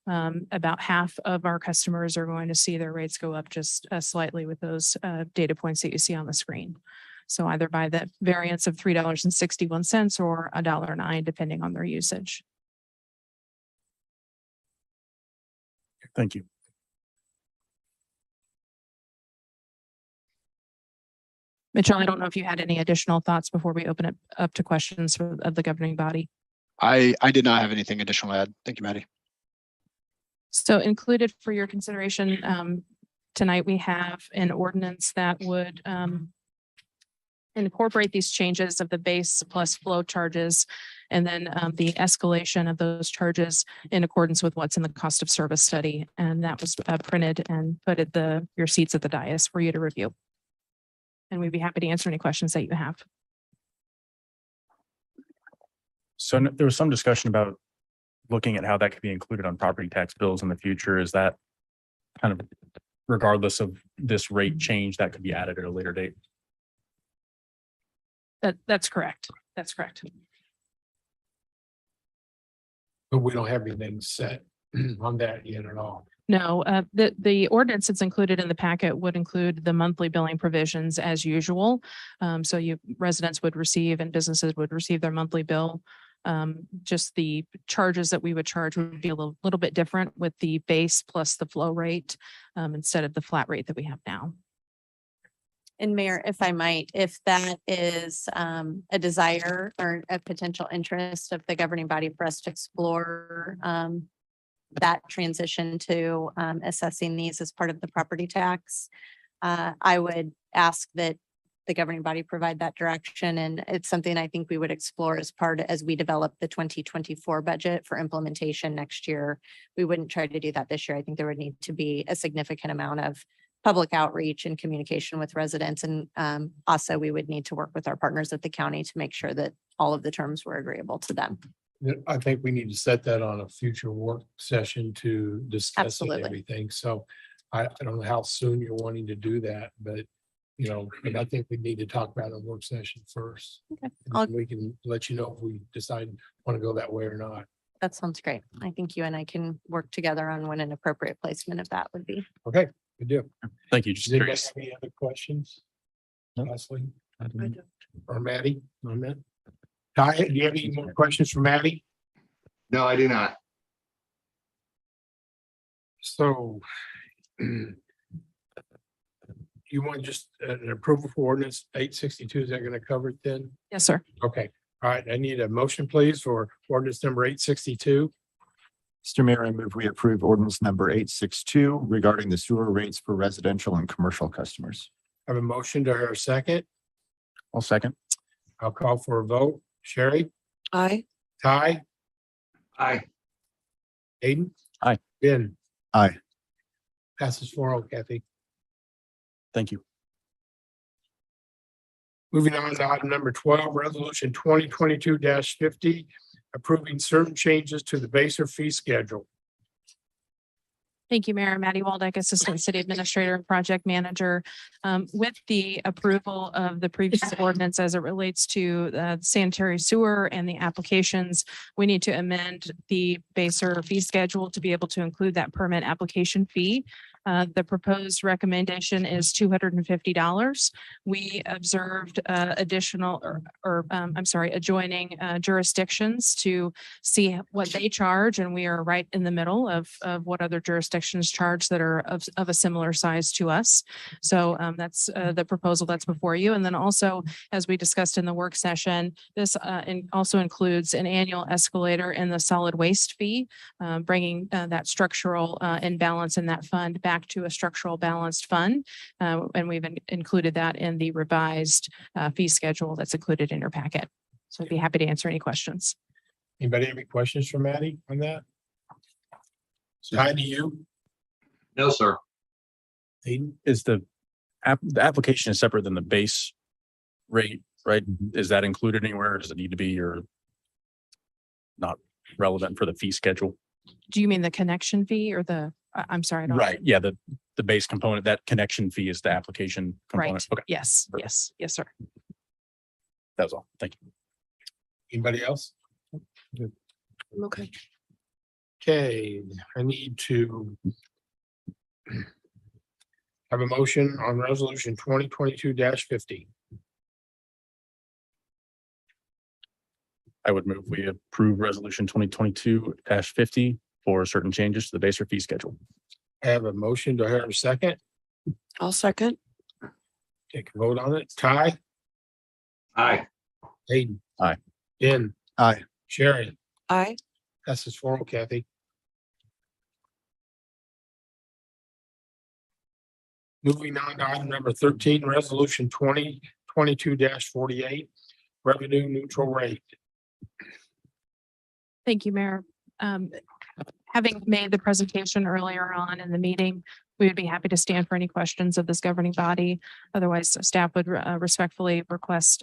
C: About half of our customers are going to see their rates go up just slightly with those data points that you see on the screen. So either by the variance of $3.61 or $1.09, depending on their usage.
A: Thank you.
C: Mitchell, I don't know if you had any additional thoughts before we open it up to questions of the governing body.
L: I did not have anything additional to add. Thank you, Maddie.
C: So included for your consideration tonight, we have an ordinance that would incorporate these changes of the base plus flow charges, and then the escalation of those charges in accordance with what's in the cost of service study. And that was printed and put at your seats at the dais for you to review. And we'd be happy to answer any questions that you have.
A: So there was some discussion about looking at how that could be included on property tax bills in the future? Is that kind of regardless of this rate change that could be added at a later date?
C: That's correct. That's correct.
B: But we don't have anything set on that yet at all.
C: No, the ordinance that's included in the packet would include the monthly billing provisions as usual. So residents would receive and businesses would receive their monthly bill. Just the charges that we would charge would be a little bit different with the base plus the flow rate, instead of the flat rate that we have now.
G: And Mayor, if I might, if that is a desire or a potential interest of the governing body for us to explore that transition to assessing these as part of the property tax, I would ask that the governing body provide that direction. And it's something I think we would explore as we develop the 2024 budget for implementation next year. We wouldn't try to do that this year. I think there would need to be a significant amount of public outreach and communication with residents. And also we would need to work with our partners at the county to make sure that all of the terms were agreeable to them.
B: I think we need to set that on a future work session to discuss
G: Absolutely.
B: everything. So I don't know how soon you're wanting to do that, but but I think we need to talk about a work session first.
G: Okay.
B: And then we can let you know if we decide want to go that way or not.
G: That sounds great. I think you and I can work together on when an appropriate placement of that would be.
B: Okay, good deal.
A: Thank you.
B: Does
A: Just
B: anybody
A: curious.
B: have any other questions?
A: No.
B: Leslie
I: I don't.
B: or Maddie on that? Ty, do you have any more questions for Maddie?
E: No, I do not.
B: So you want just an approval for ordinance 862? Is that going to cover it then?
C: Yes, sir.
B: Okay, all right. I need a motion, please, for ordinance number 862.
D: Mr. Mayor, I move we approve ordinance number 862 regarding the sewer rates for residential and commercial customers.
B: I have a motion to her second.
A: I'll second.
B: I'll call for a vote. Sherry,
I: Aye.
B: Ty,
E: Aye.
B: Aiden.
A: Aye.
B: Ben.
D: Aye.
B: Passes 4-0, Kathy.
A: Thank you.
B: Moving on to item number 12, resolution 2022-50, approving certain changes to the base or fee schedule.
C: Thank you, Mayor. Maddie Waldeck, Assistant City Administrator and Project Manager. With the approval of the previous ordinance as it relates to sanitary sewer and the applications, we need to amend the base or fee schedule to be able to include that permit application fee. The proposed recommendation is $250. We observed additional adjoining jurisdictions to see what they charge, and we are right in the middle of what other jurisdictions charge that are of a similar size to us. So that's the proposal that's before you. And then also, as we discussed in the work session, this also includes an annual escalator in the solid waste fee, bringing that structural imbalance in that fund back to a structural balanced fund. And we've included that in the revised fee schedule that's included in your packet. So I'd be happy to answer any questions.
B: Anybody have any questions for Maddie on that? Ty, do you?
E: No, sir.
B: Aiden?
A: Is the application is separate than the base rate, right? Is that included anywhere? Does it need to be or not relevant for the fee schedule?
C: Do you mean the connection fee or I'm sorry. I don't-
A: Right. Yeah. The base component, that connection fee is the application
C: Right.
A: component. Okay.
C: Yes, yes, yes, sir.
A: That was all. Thank you.
B: Anybody else?
I: Okay.
B: Okay, I need to have a motion on resolution 2022-50.
A: I would move we approve resolution 2022-50 for certain changes to the base or fee schedule.
B: I have a motion. Do I hear a second?
I: I'll second.
B: Take a vote on it. Ty,
E: Aye.
B: Hayden.
A: Aye.
B: Ben.
D: Aye.
B: Sherry.
I: Aye.
B: Passes 4-0, Kathy. Moving on to item number 13, resolution 2022-48, revenue neutral rate.
C: Thank you, Mayor. Having made the presentation earlier on in the meeting, We would be happy to stand for any questions of this governing body. Otherwise, staff would respectfully request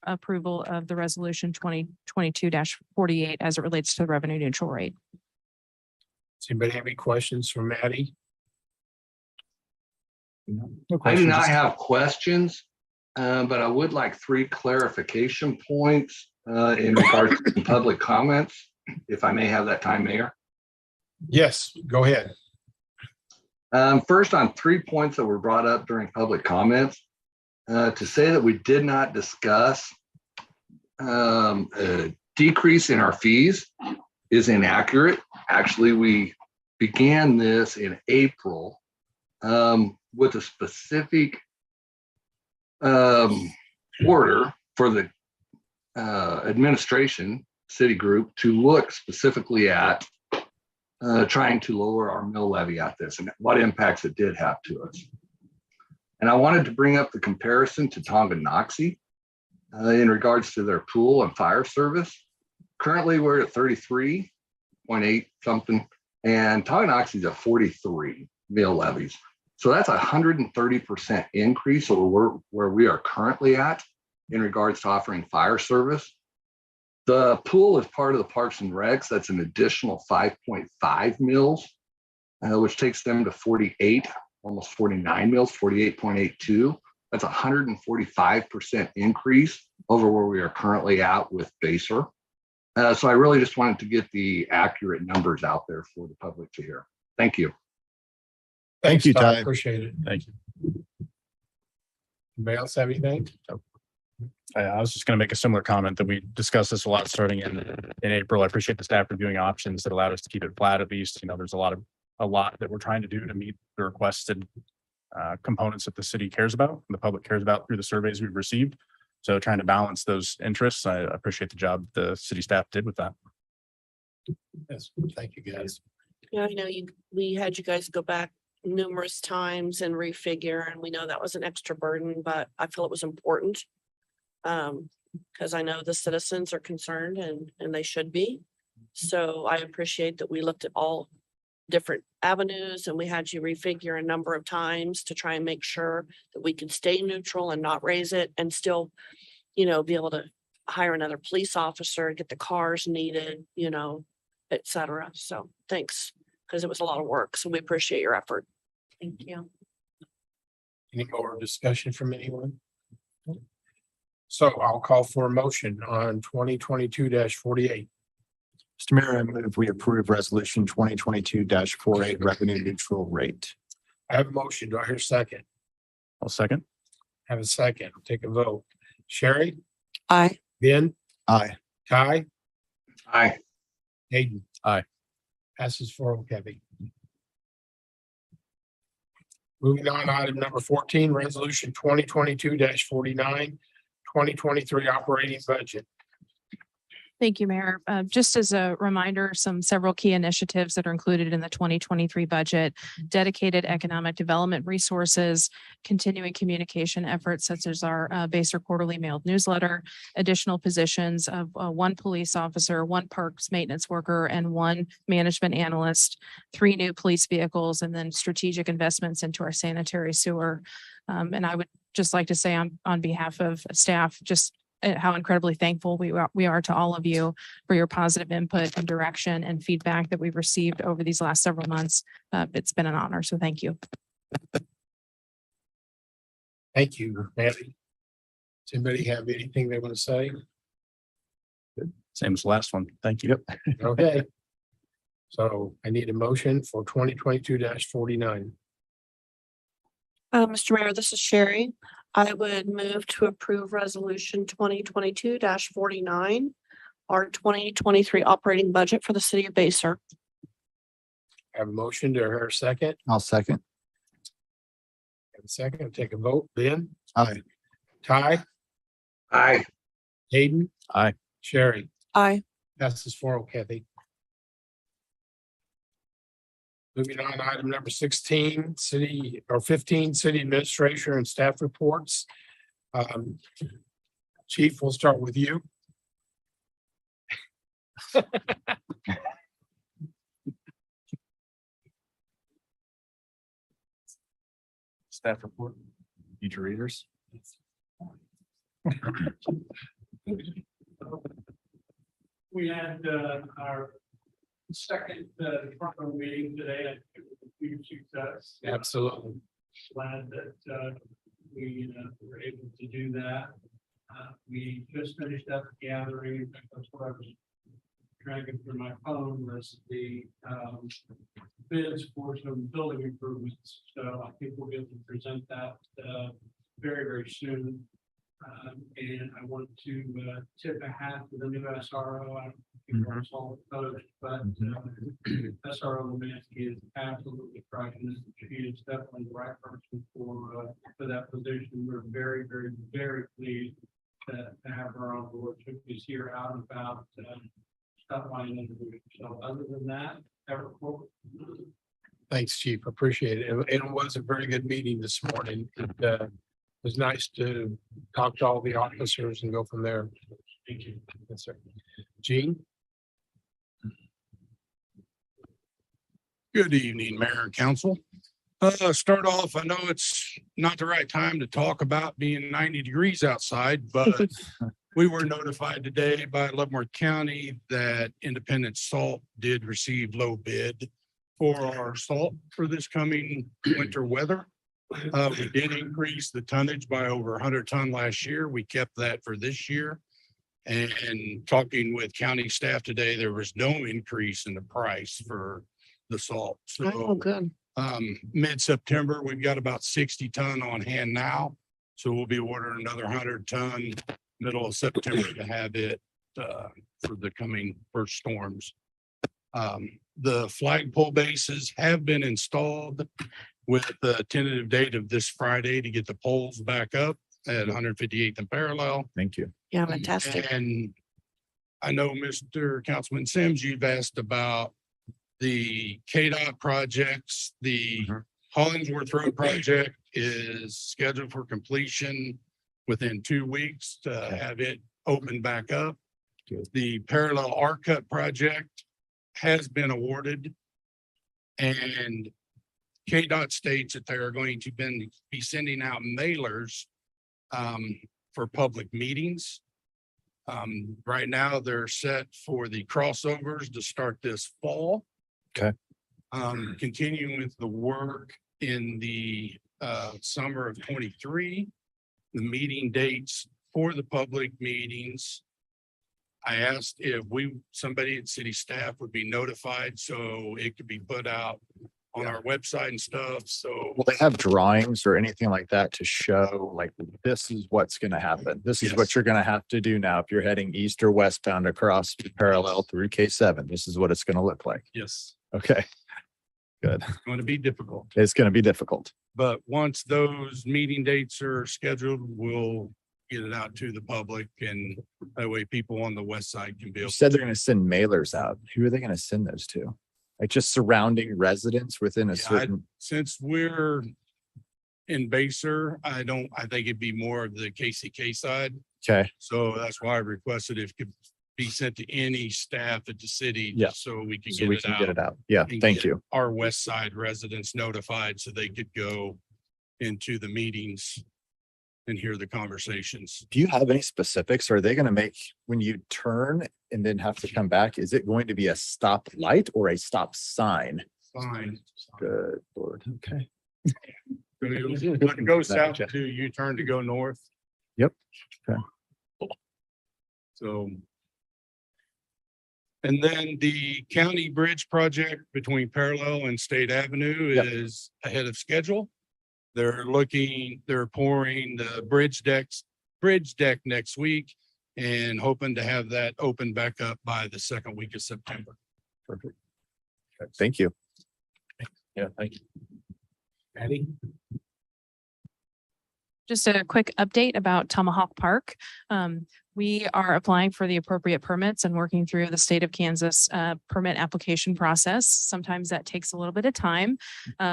C: approval of the resolution 2022-48 as it relates to the revenue neutral rate.
B: Does anybody have any questions for Maddie?
D: No
E: I do
D: questions.
E: not have questions, but I would like 3 clarification points in regards to public comments, if I may have that time, Mayor.
B: Yes, go ahead.
E: First, on 3 points that were brought up during public comments, to say that we did not discuss a decrease in our fees is inaccurate. Actually, we began this in April with a specific order for the administration, Citigroup, to look specifically at trying to lower our mill levy at this and what impacts it did have to us. And I wanted to bring up the comparison to Tonganoxie in regards to their pool and fire service. Currently, we're at 33.8 something, and Tonganoxie's at 43 mill levies. So that's 130% increase over where we are currently at in regards to offering fire service. The pool is part of the Parks and Recs. That's an additional 5.5 mils, which takes them to 48, almost 49 mils, 48.82. That's 145% increase over where we are currently at with Baser. So I really just wanted to get the accurate numbers out there for the public to hear. Thank you.
D: Thank you,
B: Todd.
D: Ty.
B: Appreciate it.
A: Thank you.
B: Anybody else have anything?
A: I was just going to make a similar comment that we discussed this a lot starting in April. I appreciate the staff reviewing options that allowed us to keep it flat at least. You know, there's a lot that we're trying to do to meet the requested components that the city cares about, and the public cares about through the surveys we've received. So trying to balance those interests, I appreciate the job the city staff did with that.
B: Yes, thank you, guys.
I: Yeah, I know we had you guys go back numerous times and refigure, and we know that was an extra burden, but I feel it was important. Because I know the citizens are concerned and they should be. So I appreciate that we looked at all different avenues and we had you refigure a number of times to try and make sure that we could stay neutral and not raise it and still, you know, be able to hire another police officer, get the cars needed, you know, et cetera. So thanks, because it was a lot of work. So we appreciate your effort.
G: Thank you.
B: Any more discussion from anyone? So I'll call for a motion on 2022-48.
D: Mr. Mayor, I move we approve resolution 2022-48 revenue neutral rate.
B: I have a motion. Do I hear a second?
A: I'll second.
B: Have a second. Take a vote. Sherry,
I: Aye.
B: Ben,
D: Aye.
B: Ty,
E: Aye.
B: Hayden.
A: Aye.
B: Passes 4-0, Kevin. Moving on, item number 14, resolution 2022-49, 2023 operating budget.
C: Thank you, Mayor. Just as a reminder, several key initiatives that are included in the 2023 budget, dedicated economic development resources, continuing communication efforts such as our Baser quarterly mailed newsletter, additional positions of 1 police officer, 1 parks maintenance worker, and 1 management analyst, 3 new police vehicles, and then strategic investments into our sanitary sewer. And I would just like to say on behalf of staff, just how incredibly thankful we are to all of you for your positive input and direction and feedback that we've received over these last several months. It's been an honor. So thank you.
B: Thank you, Maddie. Does anybody have anything they want to say?
A: Same as the last one. Thank you.
B: Okay. So I need a motion for 2022-49.
I: Mr. Mayor, this is Sherry. I would move to approve resolution 2022-49, our 2023 operating budget for the city of Baser.
B: I have a motion. Do I hear a second?
D: I'll second.
B: Have a second. Take a vote. Ben,
D: Aye.
B: Ty,
E: Aye.
B: Hayden.
A: Aye.
B: Sherry.
I: Aye.
B: Passes 4-0, Kathy. Moving on, item number 16, 15, city administrator and staff reports. Chief, we'll start with you.
A: Staff report. Future readers.
M: We had our second department meeting today. I think it was a huge success.
B: Absolutely.
M: Glad that we were able to do that. We just finished up gathering. In fact, that's what I was dragging through my phone was the bids for some building improvements. So I think we'll be able to present that very, very soon. And I want to tip a hat to the new SRO. I don't think we're all opposed, but SRO Lemansky is absolutely crushing it. She is definitely the right person for that position. We're very, very, very pleased to have her on board. She's here out and about, stuff line interview. So other than that, Evercore.
B: Thanks, Chief. Appreciate it. And it was a very good meeting this morning. It was nice to talk to all the officers and go from there. Thank you. Yes, sir. Gene?
N: Good evening, Mayor and Council. Start off, I know it's not the right time to talk about being 90 degrees outside, but we were notified today by Leavenworth County that Independent Salt did receive low bid for our salt for this coming winter weather. We did increase the tonnage by over 100 ton last year. We kept that for this year. And talking with county staff today, there was no increase in the price for the salt. So
I: good.
N: mid-September, we've got about 60 ton on hand now. So we'll be ordering another 100 ton middle of September to have it for the coming first storms. The flagpole bases have been installed with the tentative date of this Friday to get the poles back up at 158th and Parallel.
D: Thank you.
I: Yeah, fantastic.
N: And I know, Mr. Councilman Sims, you've asked about the KDOT projects. The Hollingsworth Road project is scheduled for completion within 2 weeks to have it open back up.
D: Good.
N: The Parallel Arc Cut project has been awarded. And KDOT states that they're going to be sending out mailers for public meetings. Right now, they're set for the crossovers to start this fall.
D: Okay.
N: Continuing with the work in the summer of 23, the meeting dates for the public meetings. I asked if somebody at city staff would be notified so it could be put out on our website and stuff. So
D: Will they have drawings or anything like that to show like this is what's going to happen? This is what
N: Yes.
D: you're going to have to do now. If you're heading east or westbound across Parallel through K7, this is what it's going to look like.
N: yes,
D: Okay. Good.
N: it's going to be difficult.
D: It's going to be difficult.
N: But once those meeting dates are scheduled, we'll get it out to the public and that way people on the west side can be
D: You
N: able.
D: said they're going to send mailers out. Who are they going to send those to? Like just surrounding residents within a
N: Yeah,
D: certain,
N: Since we're in Baser, I think it'd be more of the KCK side.
D: okay,
N: So that's why I requested if it could be sent to any staff at the city.
D: Yeah.
N: So we can
D: so
N: get
D: we
N: it
D: can get
N: out.
D: it out. Yeah,
N: and
D: thank
N: get
D: you.
N: Our west side residents notified so they could go into the meetings and hear the conversations.
D: Do you have any specifics? Are they going to make, when you turn and then have to come back, is it going to be a stop light or a stop sign?
N: Fine.
D: Good Lord. Okay.
N: When it goes south to U-turn to go north.
D: Yep. Okay.
N: So. And then the county bridge project between Parallel and State Avenue
D: Yep.
N: is ahead of schedule. They're pouring the bridge deck next week and hoping to have that open back up by the second week of September.
D: Perfect. Okay, thank you.
N: Yeah, thank you.
B: Patty?
C: Just a quick update about Tomahawk Park. We are applying for the appropriate permits and working through the state of Kansas permit application process. Sometimes that takes a little bit of time.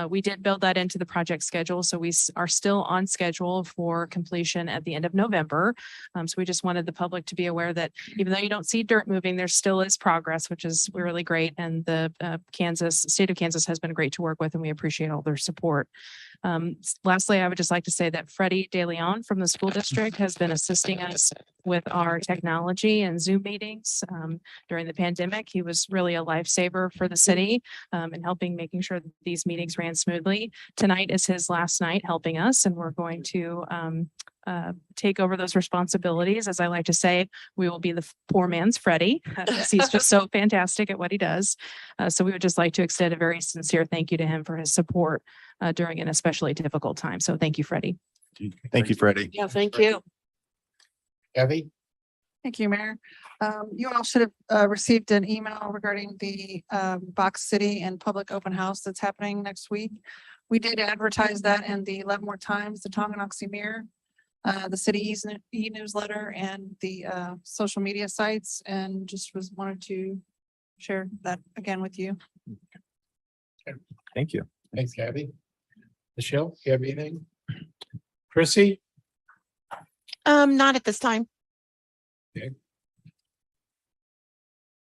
C: We did build that into the project schedule, so we are still on schedule for completion at the end of November. So we just wanted the public to be aware that even though you don't see dirt moving, there still is progress, which is really great. And the state of Kansas has been great to work with, and we appreciate all their support. Lastly, I would just like to say that Freddie De Leon from the school district has been assisting us with our technology and Zoom meetings during the pandemic. He was really a lifesaver for the city in helping making sure that these meetings ran smoothly. Tonight is his last night helping us, and we're going to take over those responsibilities. As I like to say, we will be the poor man's Freddie, because he's just so fantastic at what he does. So we would just like to extend a very sincere thank you to him for his support during an especially difficult time. So thank you, Freddie.
D: Thank you, Freddie.
I: Yeah, thank you.
B: Kathy?
O: Thank you, Mayor. You all should have received an email regarding the Box City and Public Open House that's happening next week. We did advertise that in the Leavenworth Times, the Tonganoxie Mirror, the city e-newsletter, and the social media sites, and just wanted to share that again with you.
D: Thank you.
B: Thanks, Kathy. Michelle, you have anything? Chrissy?
I: Not at this time.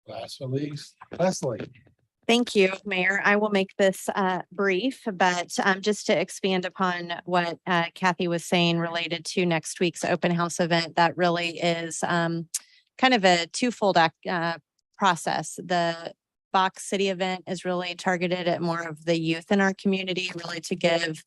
B: Last but least, Leslie.
G: Thank you, Mayor. I will make this brief, but just to expand upon what Kathy was saying related to next week's open house event, that really is kind of a twofold process. The Box City event is really targeted at more of the youth in our community, really to give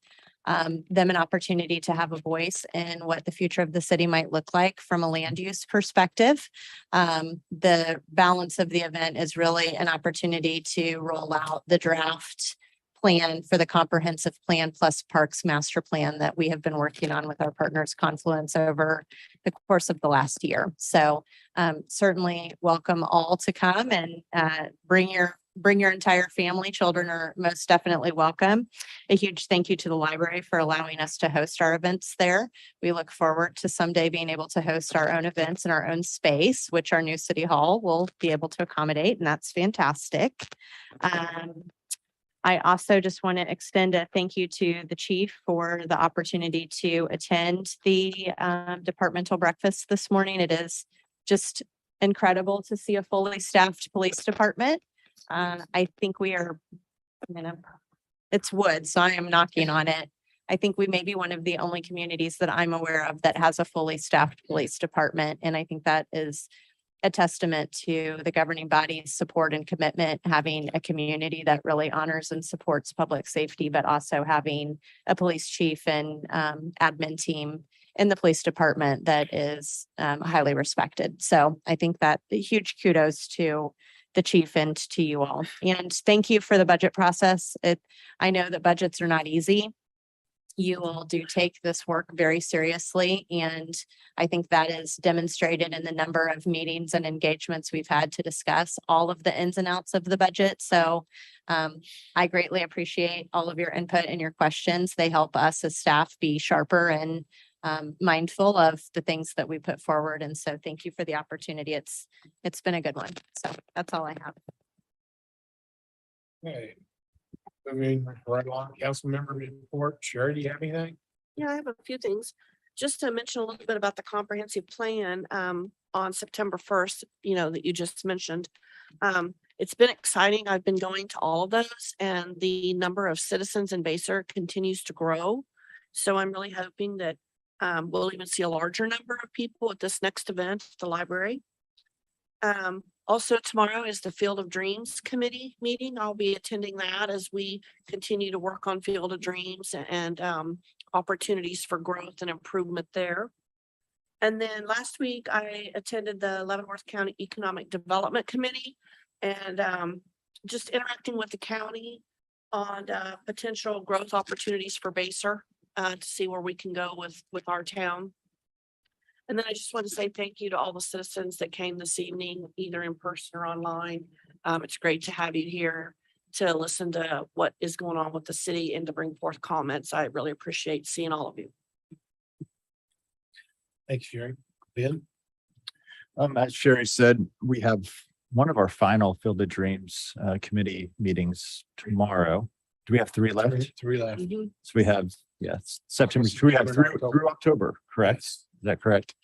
G: them an opportunity to have a voice in what the future of the city might look like from a land use perspective. The balance of the event is really an opportunity to roll out the draft plan for the comprehensive plan plus parks master plan that we have been working on with our partners Confluence over the course of the last year. So certainly welcome all to come and bring your entire family. Children are most definitely welcome. A huge thank you to the library for allowing us to host our events there. We look forward to someday being able to host our own events in our own space, which our new city hall will be able to accommodate, and that's fantastic. I also just want to extend a thank you to the chief for the opportunity to attend the departmental breakfast this morning. It is just incredible to see a fully staffed police department. I think we are, it's wood, so I am knocking on it. I think we may be one of the only communities that I'm aware of that has a fully staffed police department. And I think that is a testament to the governing body's support and commitment, having a community that really honors and supports public safety, but also having a police chief and admin team in the police department that is highly respected. So I think that huge kudos to the chief and to you all. And thank you for the budget process. I know that budgets are not easy. You all do take this work very seriously, and I think that is demonstrated in the number of meetings and engagements we've had to discuss all of the ins and outs of the budget. So I greatly appreciate all of your input and your questions. They help us as staff be sharper and mindful of the things that we put forward. And so thank you for the opportunity. It's been a good one. So that's all I have.
B: Okay. Moving right along, council member report. Sherry, do you have anything?
I: Yeah, I have a few things. Just to mention a little bit about the comprehensive plan on September 1st, that you just mentioned. It's been exciting. I've been going to all of those, and the number of citizens in Basehor continues to grow. So I'm really hoping that we'll even see a larger number of people at this next event at the library. Also tomorrow is the Field of Dreams Committee meeting. I'll be attending that as we continue to work on Field of Dreams and opportunities for growth and improvement there. And then last week I attended the Leavenworth County Economic Development Committee and just interacting with the county on potential growth opportunities for Basehor to see where we can go with our town. And then I just want to say thank you to all the citizens that came this evening, either in person or online. It's great to have you here to listen to what is going on with the city and to bring forth comments. I really appreciate seeing all of you.
B: Thanks, Sherry. Ben?
D: As Sherry said, we have one of our final Field of Dreams committee meetings tomorrow. Do we have three left?
B: Three left.
D: So we have, yes, September, we have through October, correct? Is that correct?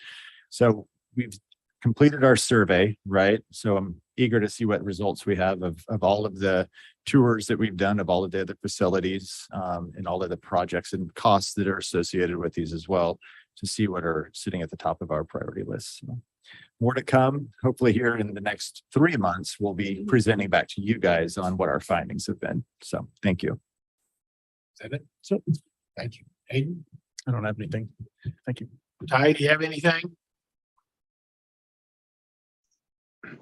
D: So we've completed our survey, right? So I'm eager to see what results we have of all of the tours that we've done of all of the other facilities, and all of the projects and costs that are associated with these as well, to see what are sitting at the top of our priority list. So, more to come. Hopefully here in the next 3 months, we'll be presenting back to you guys on what our findings have been. So thank you.
B: Is that it? So, thank you. Hayden,
A: I don't have anything. Thank you.
B: Ty, do you have anything?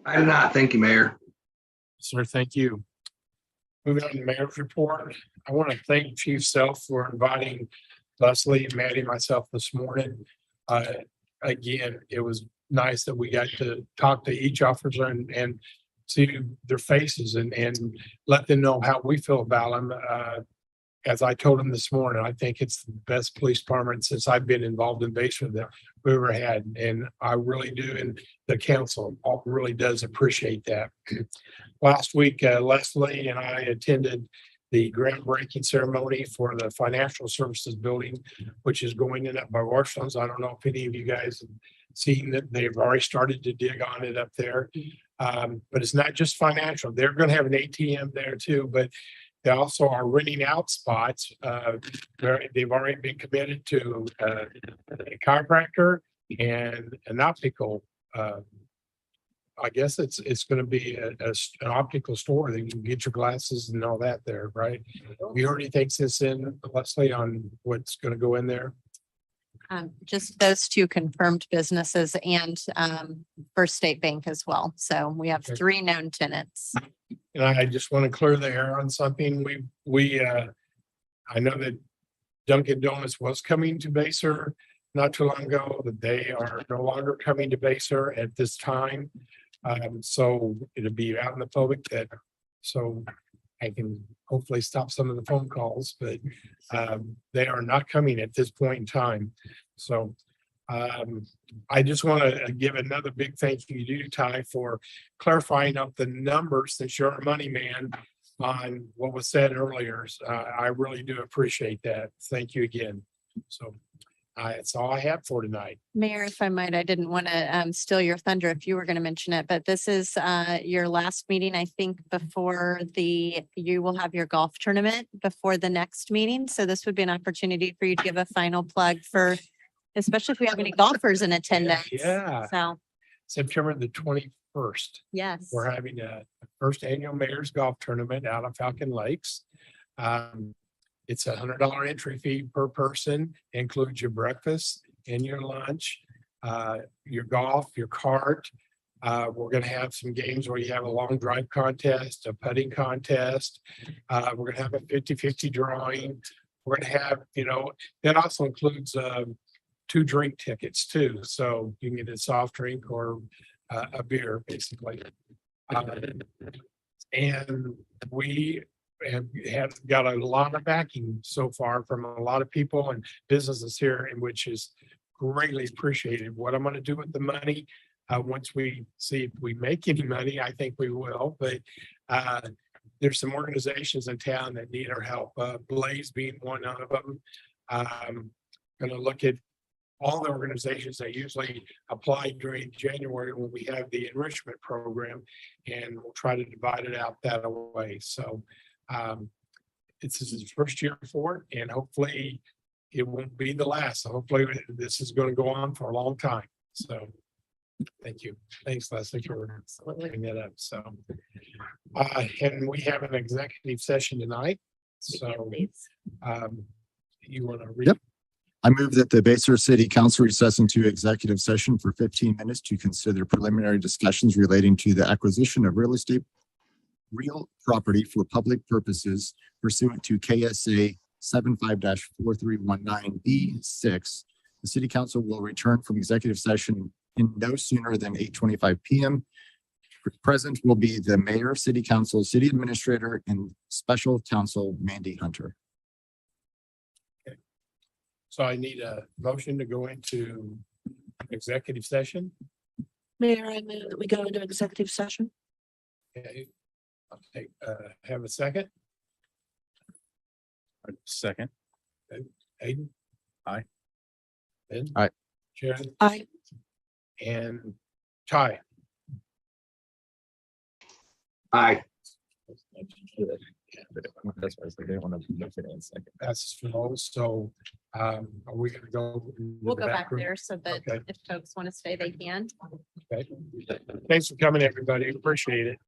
E: I do not. Thank you, Mayor.
B: Sir, thank you. Moving on to the mayor's report, I want to thank Chief Self for inviting Leslie, Maddie, and myself this morning. Again, it was nice that we got to talk to each officer and see their faces and let them know how we feel about them. As I told them this morning, I think it's the best police department since I've been involved in Basehor that we ever had. And I really do. And the council really does appreciate that. Last week, Leslie and I attended the groundbreaking ceremony for the financial services building, which is going in up by Warson's. I don't know if any of you guys have seen that they've already started to dig on it up there. But it's not just financial. They're going to have an ATM there too, but they also are renting out spots. They've already been committed to a chiropractor and an optical. I guess it's going to be an optical store that you can get your glasses and all that there, right? Have you heard anything since then, Leslie, on what's going to go in there?
G: Just those two confirmed businesses and First State Bank as well. So we have 3 known tenants.
B: And I just want to clear the air on something. I know that Dunkin' Donuts was coming to Basehor not too long ago, but they are no longer coming to Basehor at this time. So it'll be out in the public that, so I can hopefully stop some of the phone calls, but they are not coming at this point in time. So I just want to give another big thank you to you, Ty, for clarifying up the numbers since you're a money man on what was said earlier. I really do appreciate that. Thank you again. So that's all I have for tonight.
G: Mayor, if I might, I didn't want to steal your thunder if you were going to mention it, but this is your last meeting, I think, before you will have your golf tournament before the next meeting. So this would be an opportunity for you to give a final plug for, especially if we have any golfers in attendance.
B: Yeah.
G: So,
B: September the 21st.
G: yes.
B: We're having a first annual mayor's golf tournament out on Falcon Lakes. It's $100 entry fee per person, includes your breakfast and your lunch, your golf, your cart. We're going to have some games where you have a long drive contest, a putting contest. We're going to have a 50-50 drawing. We're going to have, that also includes 2 drink tickets too. So you can get a soft drink or a beer, basically. And we have got a lot of backing so far from a lot of people and businesses here, and which is greatly appreciated. What I'm going to do with the money, once we see if we make any money, I think we will, but there's some organizations in town that need our help. Blaze being one of them. Going to look at all the organizations that usually apply during January when we have the enrichment program, and we'll try to divide it out that way. So this is his first year for it, and hopefully it won't be the last. So hopefully this is going to go on for a long time. So thank you. Thanks, Leslie, for bringing that up. So and we have an executive session tonight. So you want to read?
D: Yep. I move that the Basehor City Council recess into executive session for 15 minutes to consider preliminary discussions relating to the acquisition of real property for public purposes pursuant to KSA 75-4319B6. The City Council will return from executive session in no sooner than 8:25 p.m. Present will be the Mayor, City Council, City Administrator, and Special Counsel Mandy Hunter.
B: So I need a motion to go into executive session.
I: Mayor, I move that we go into executive session.
B: Okay. I'll take, have a second.
A: Second.
B: Aiden?
A: Aye.
B: Ben?
D: Aye.
B: Sharon?
I: Aye.
B: And Ty?
E: Aye.
D: That's why I said they want to look at it in a second.
B: Passes for those. So, are we gonna go? into
G: We'll
B: the
G: go
B: back
G: back
B: room?
G: there so that
B: Okay.
G: if folks want to stay, they can.
B: Okay. Thanks for coming, everybody. Appreciate it.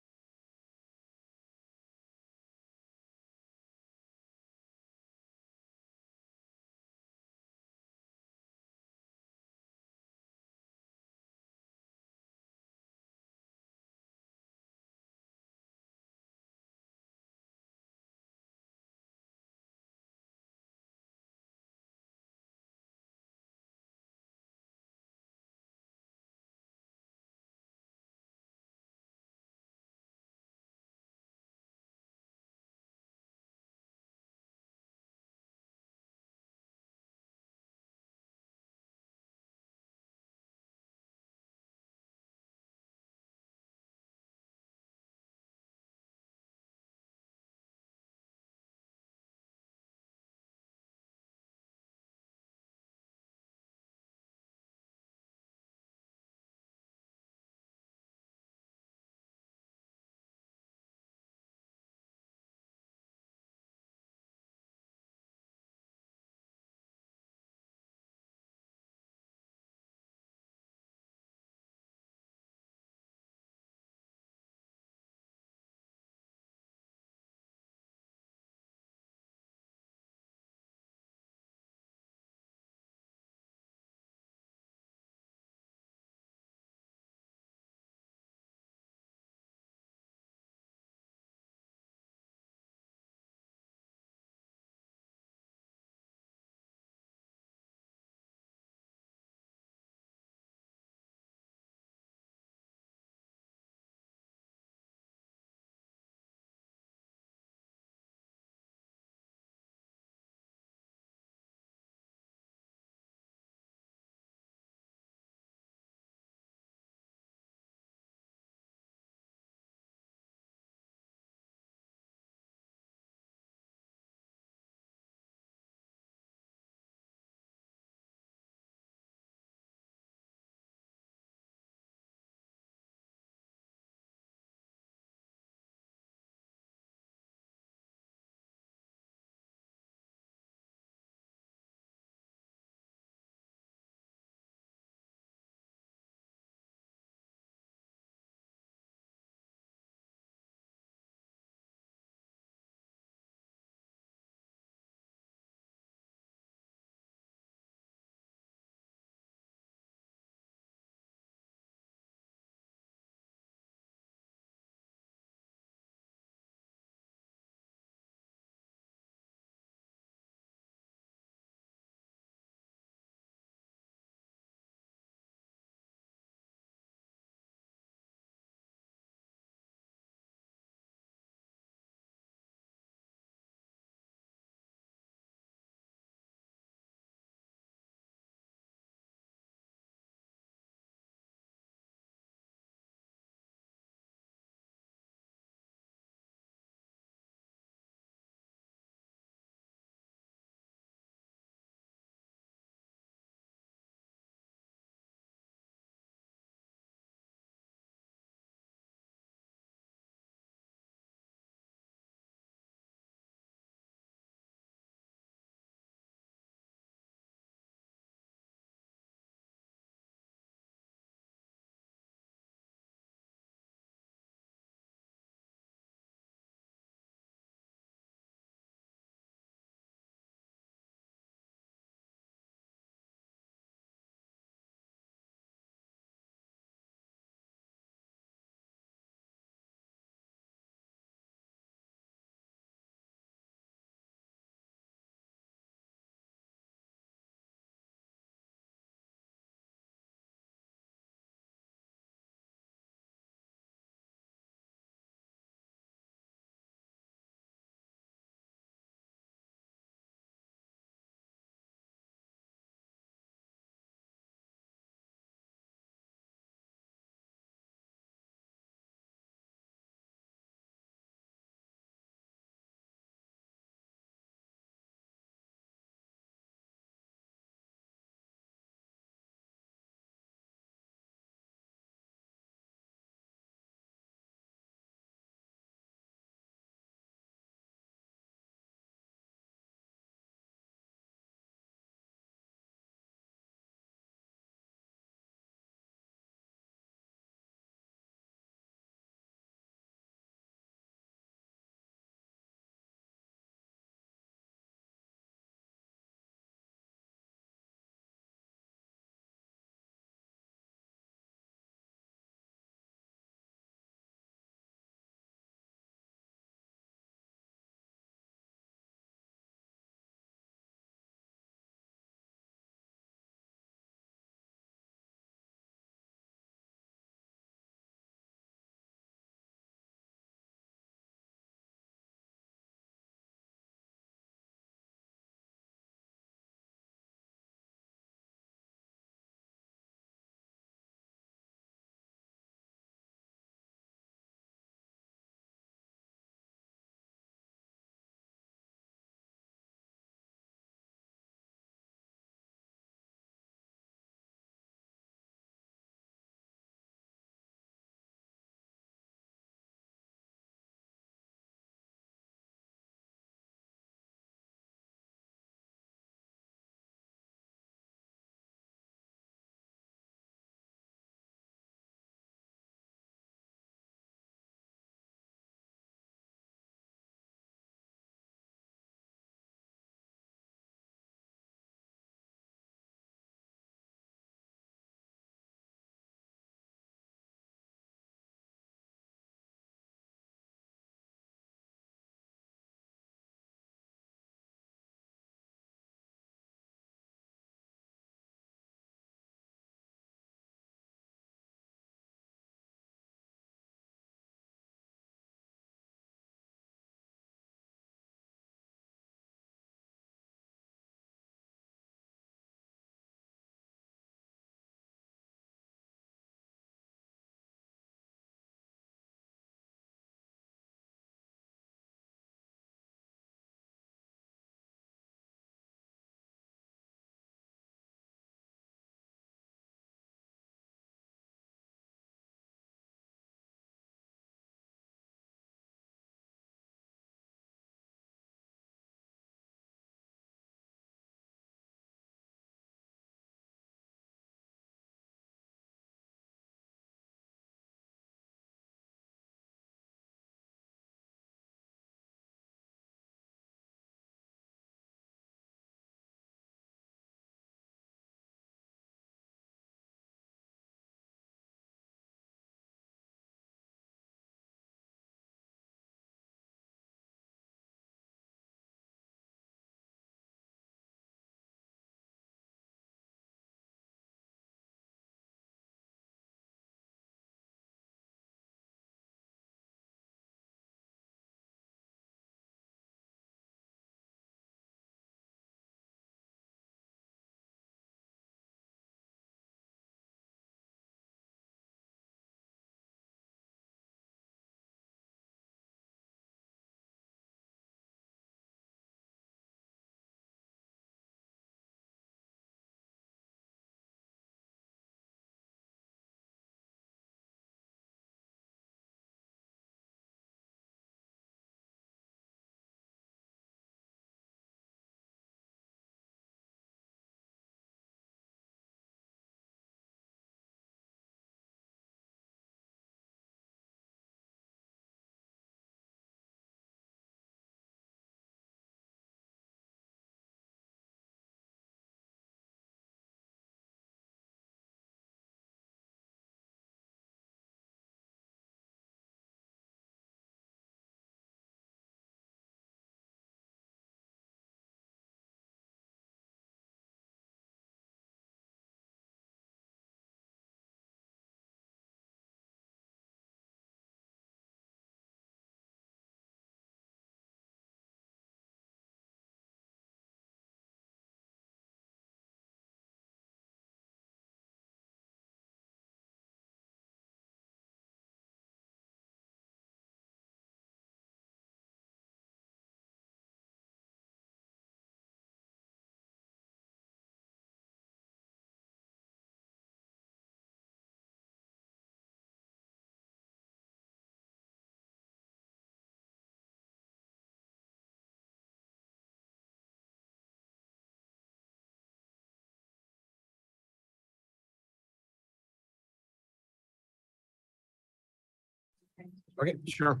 B: Okay, sure.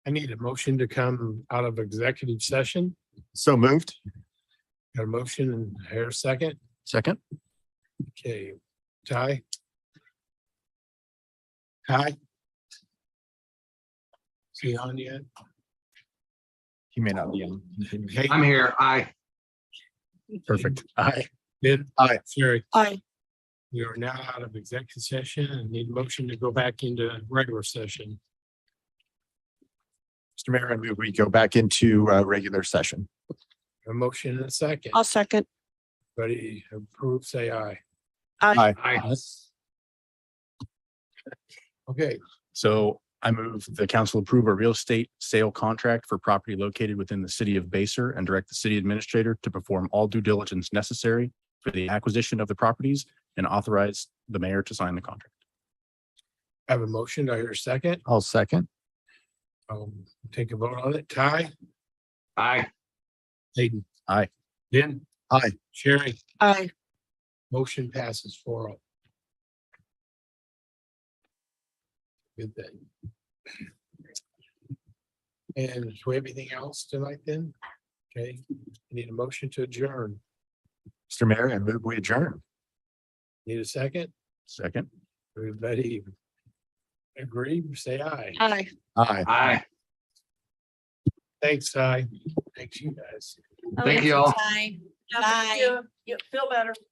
B: I need a motion to come out of executive session.
D: So moved.
B: Got a motion and here second.
A: Second.
B: Okay, Ty? Ty? Is he on yet?
D: He may not be on.
B: Hey,
E: I'm here.
A: Perfect.
D: Aye.
B: Ben?
D: Aye.
B: Sherry?
I: Aye.
B: We are now out of executive session and need a motion to go back into regular session.
D: Mr. Mayor, I move we go back into regular session.
B: A motion and a second.
I: I'll second.
B: Buddy approve, say aye.
I: Aye.
B: Aye. Okay,
A: So I move the council approve a real estate sale contract for property located within the city of Basel and direct the city administrator to perform all due diligence necessary for the acquisition of the properties and authorize the mayor to sign the contract.
B: I have a motion. I hear a second.
D: I'll second.
B: I'll take a vote on it. Ty?
E: Aye.
B: Hayden?
A: Aye.
B: Ben?
D: Aye.
B: Sherry?
I: Aye.
B: Motion passes 4-0. Good thing. And do we have anything else tonight then? Okay, I need a motion to adjourn.
D: Mr. Mayor, I move we adjourn.
B: Need a second?
A: Second.
B: Everybody agree, say aye.
I: Aye.
D: Aye.
E: Aye.
B: Thanks, Ty. Thanks, you guys.
E: Thank you all.
G: Bye.
I: Bye. You feel better.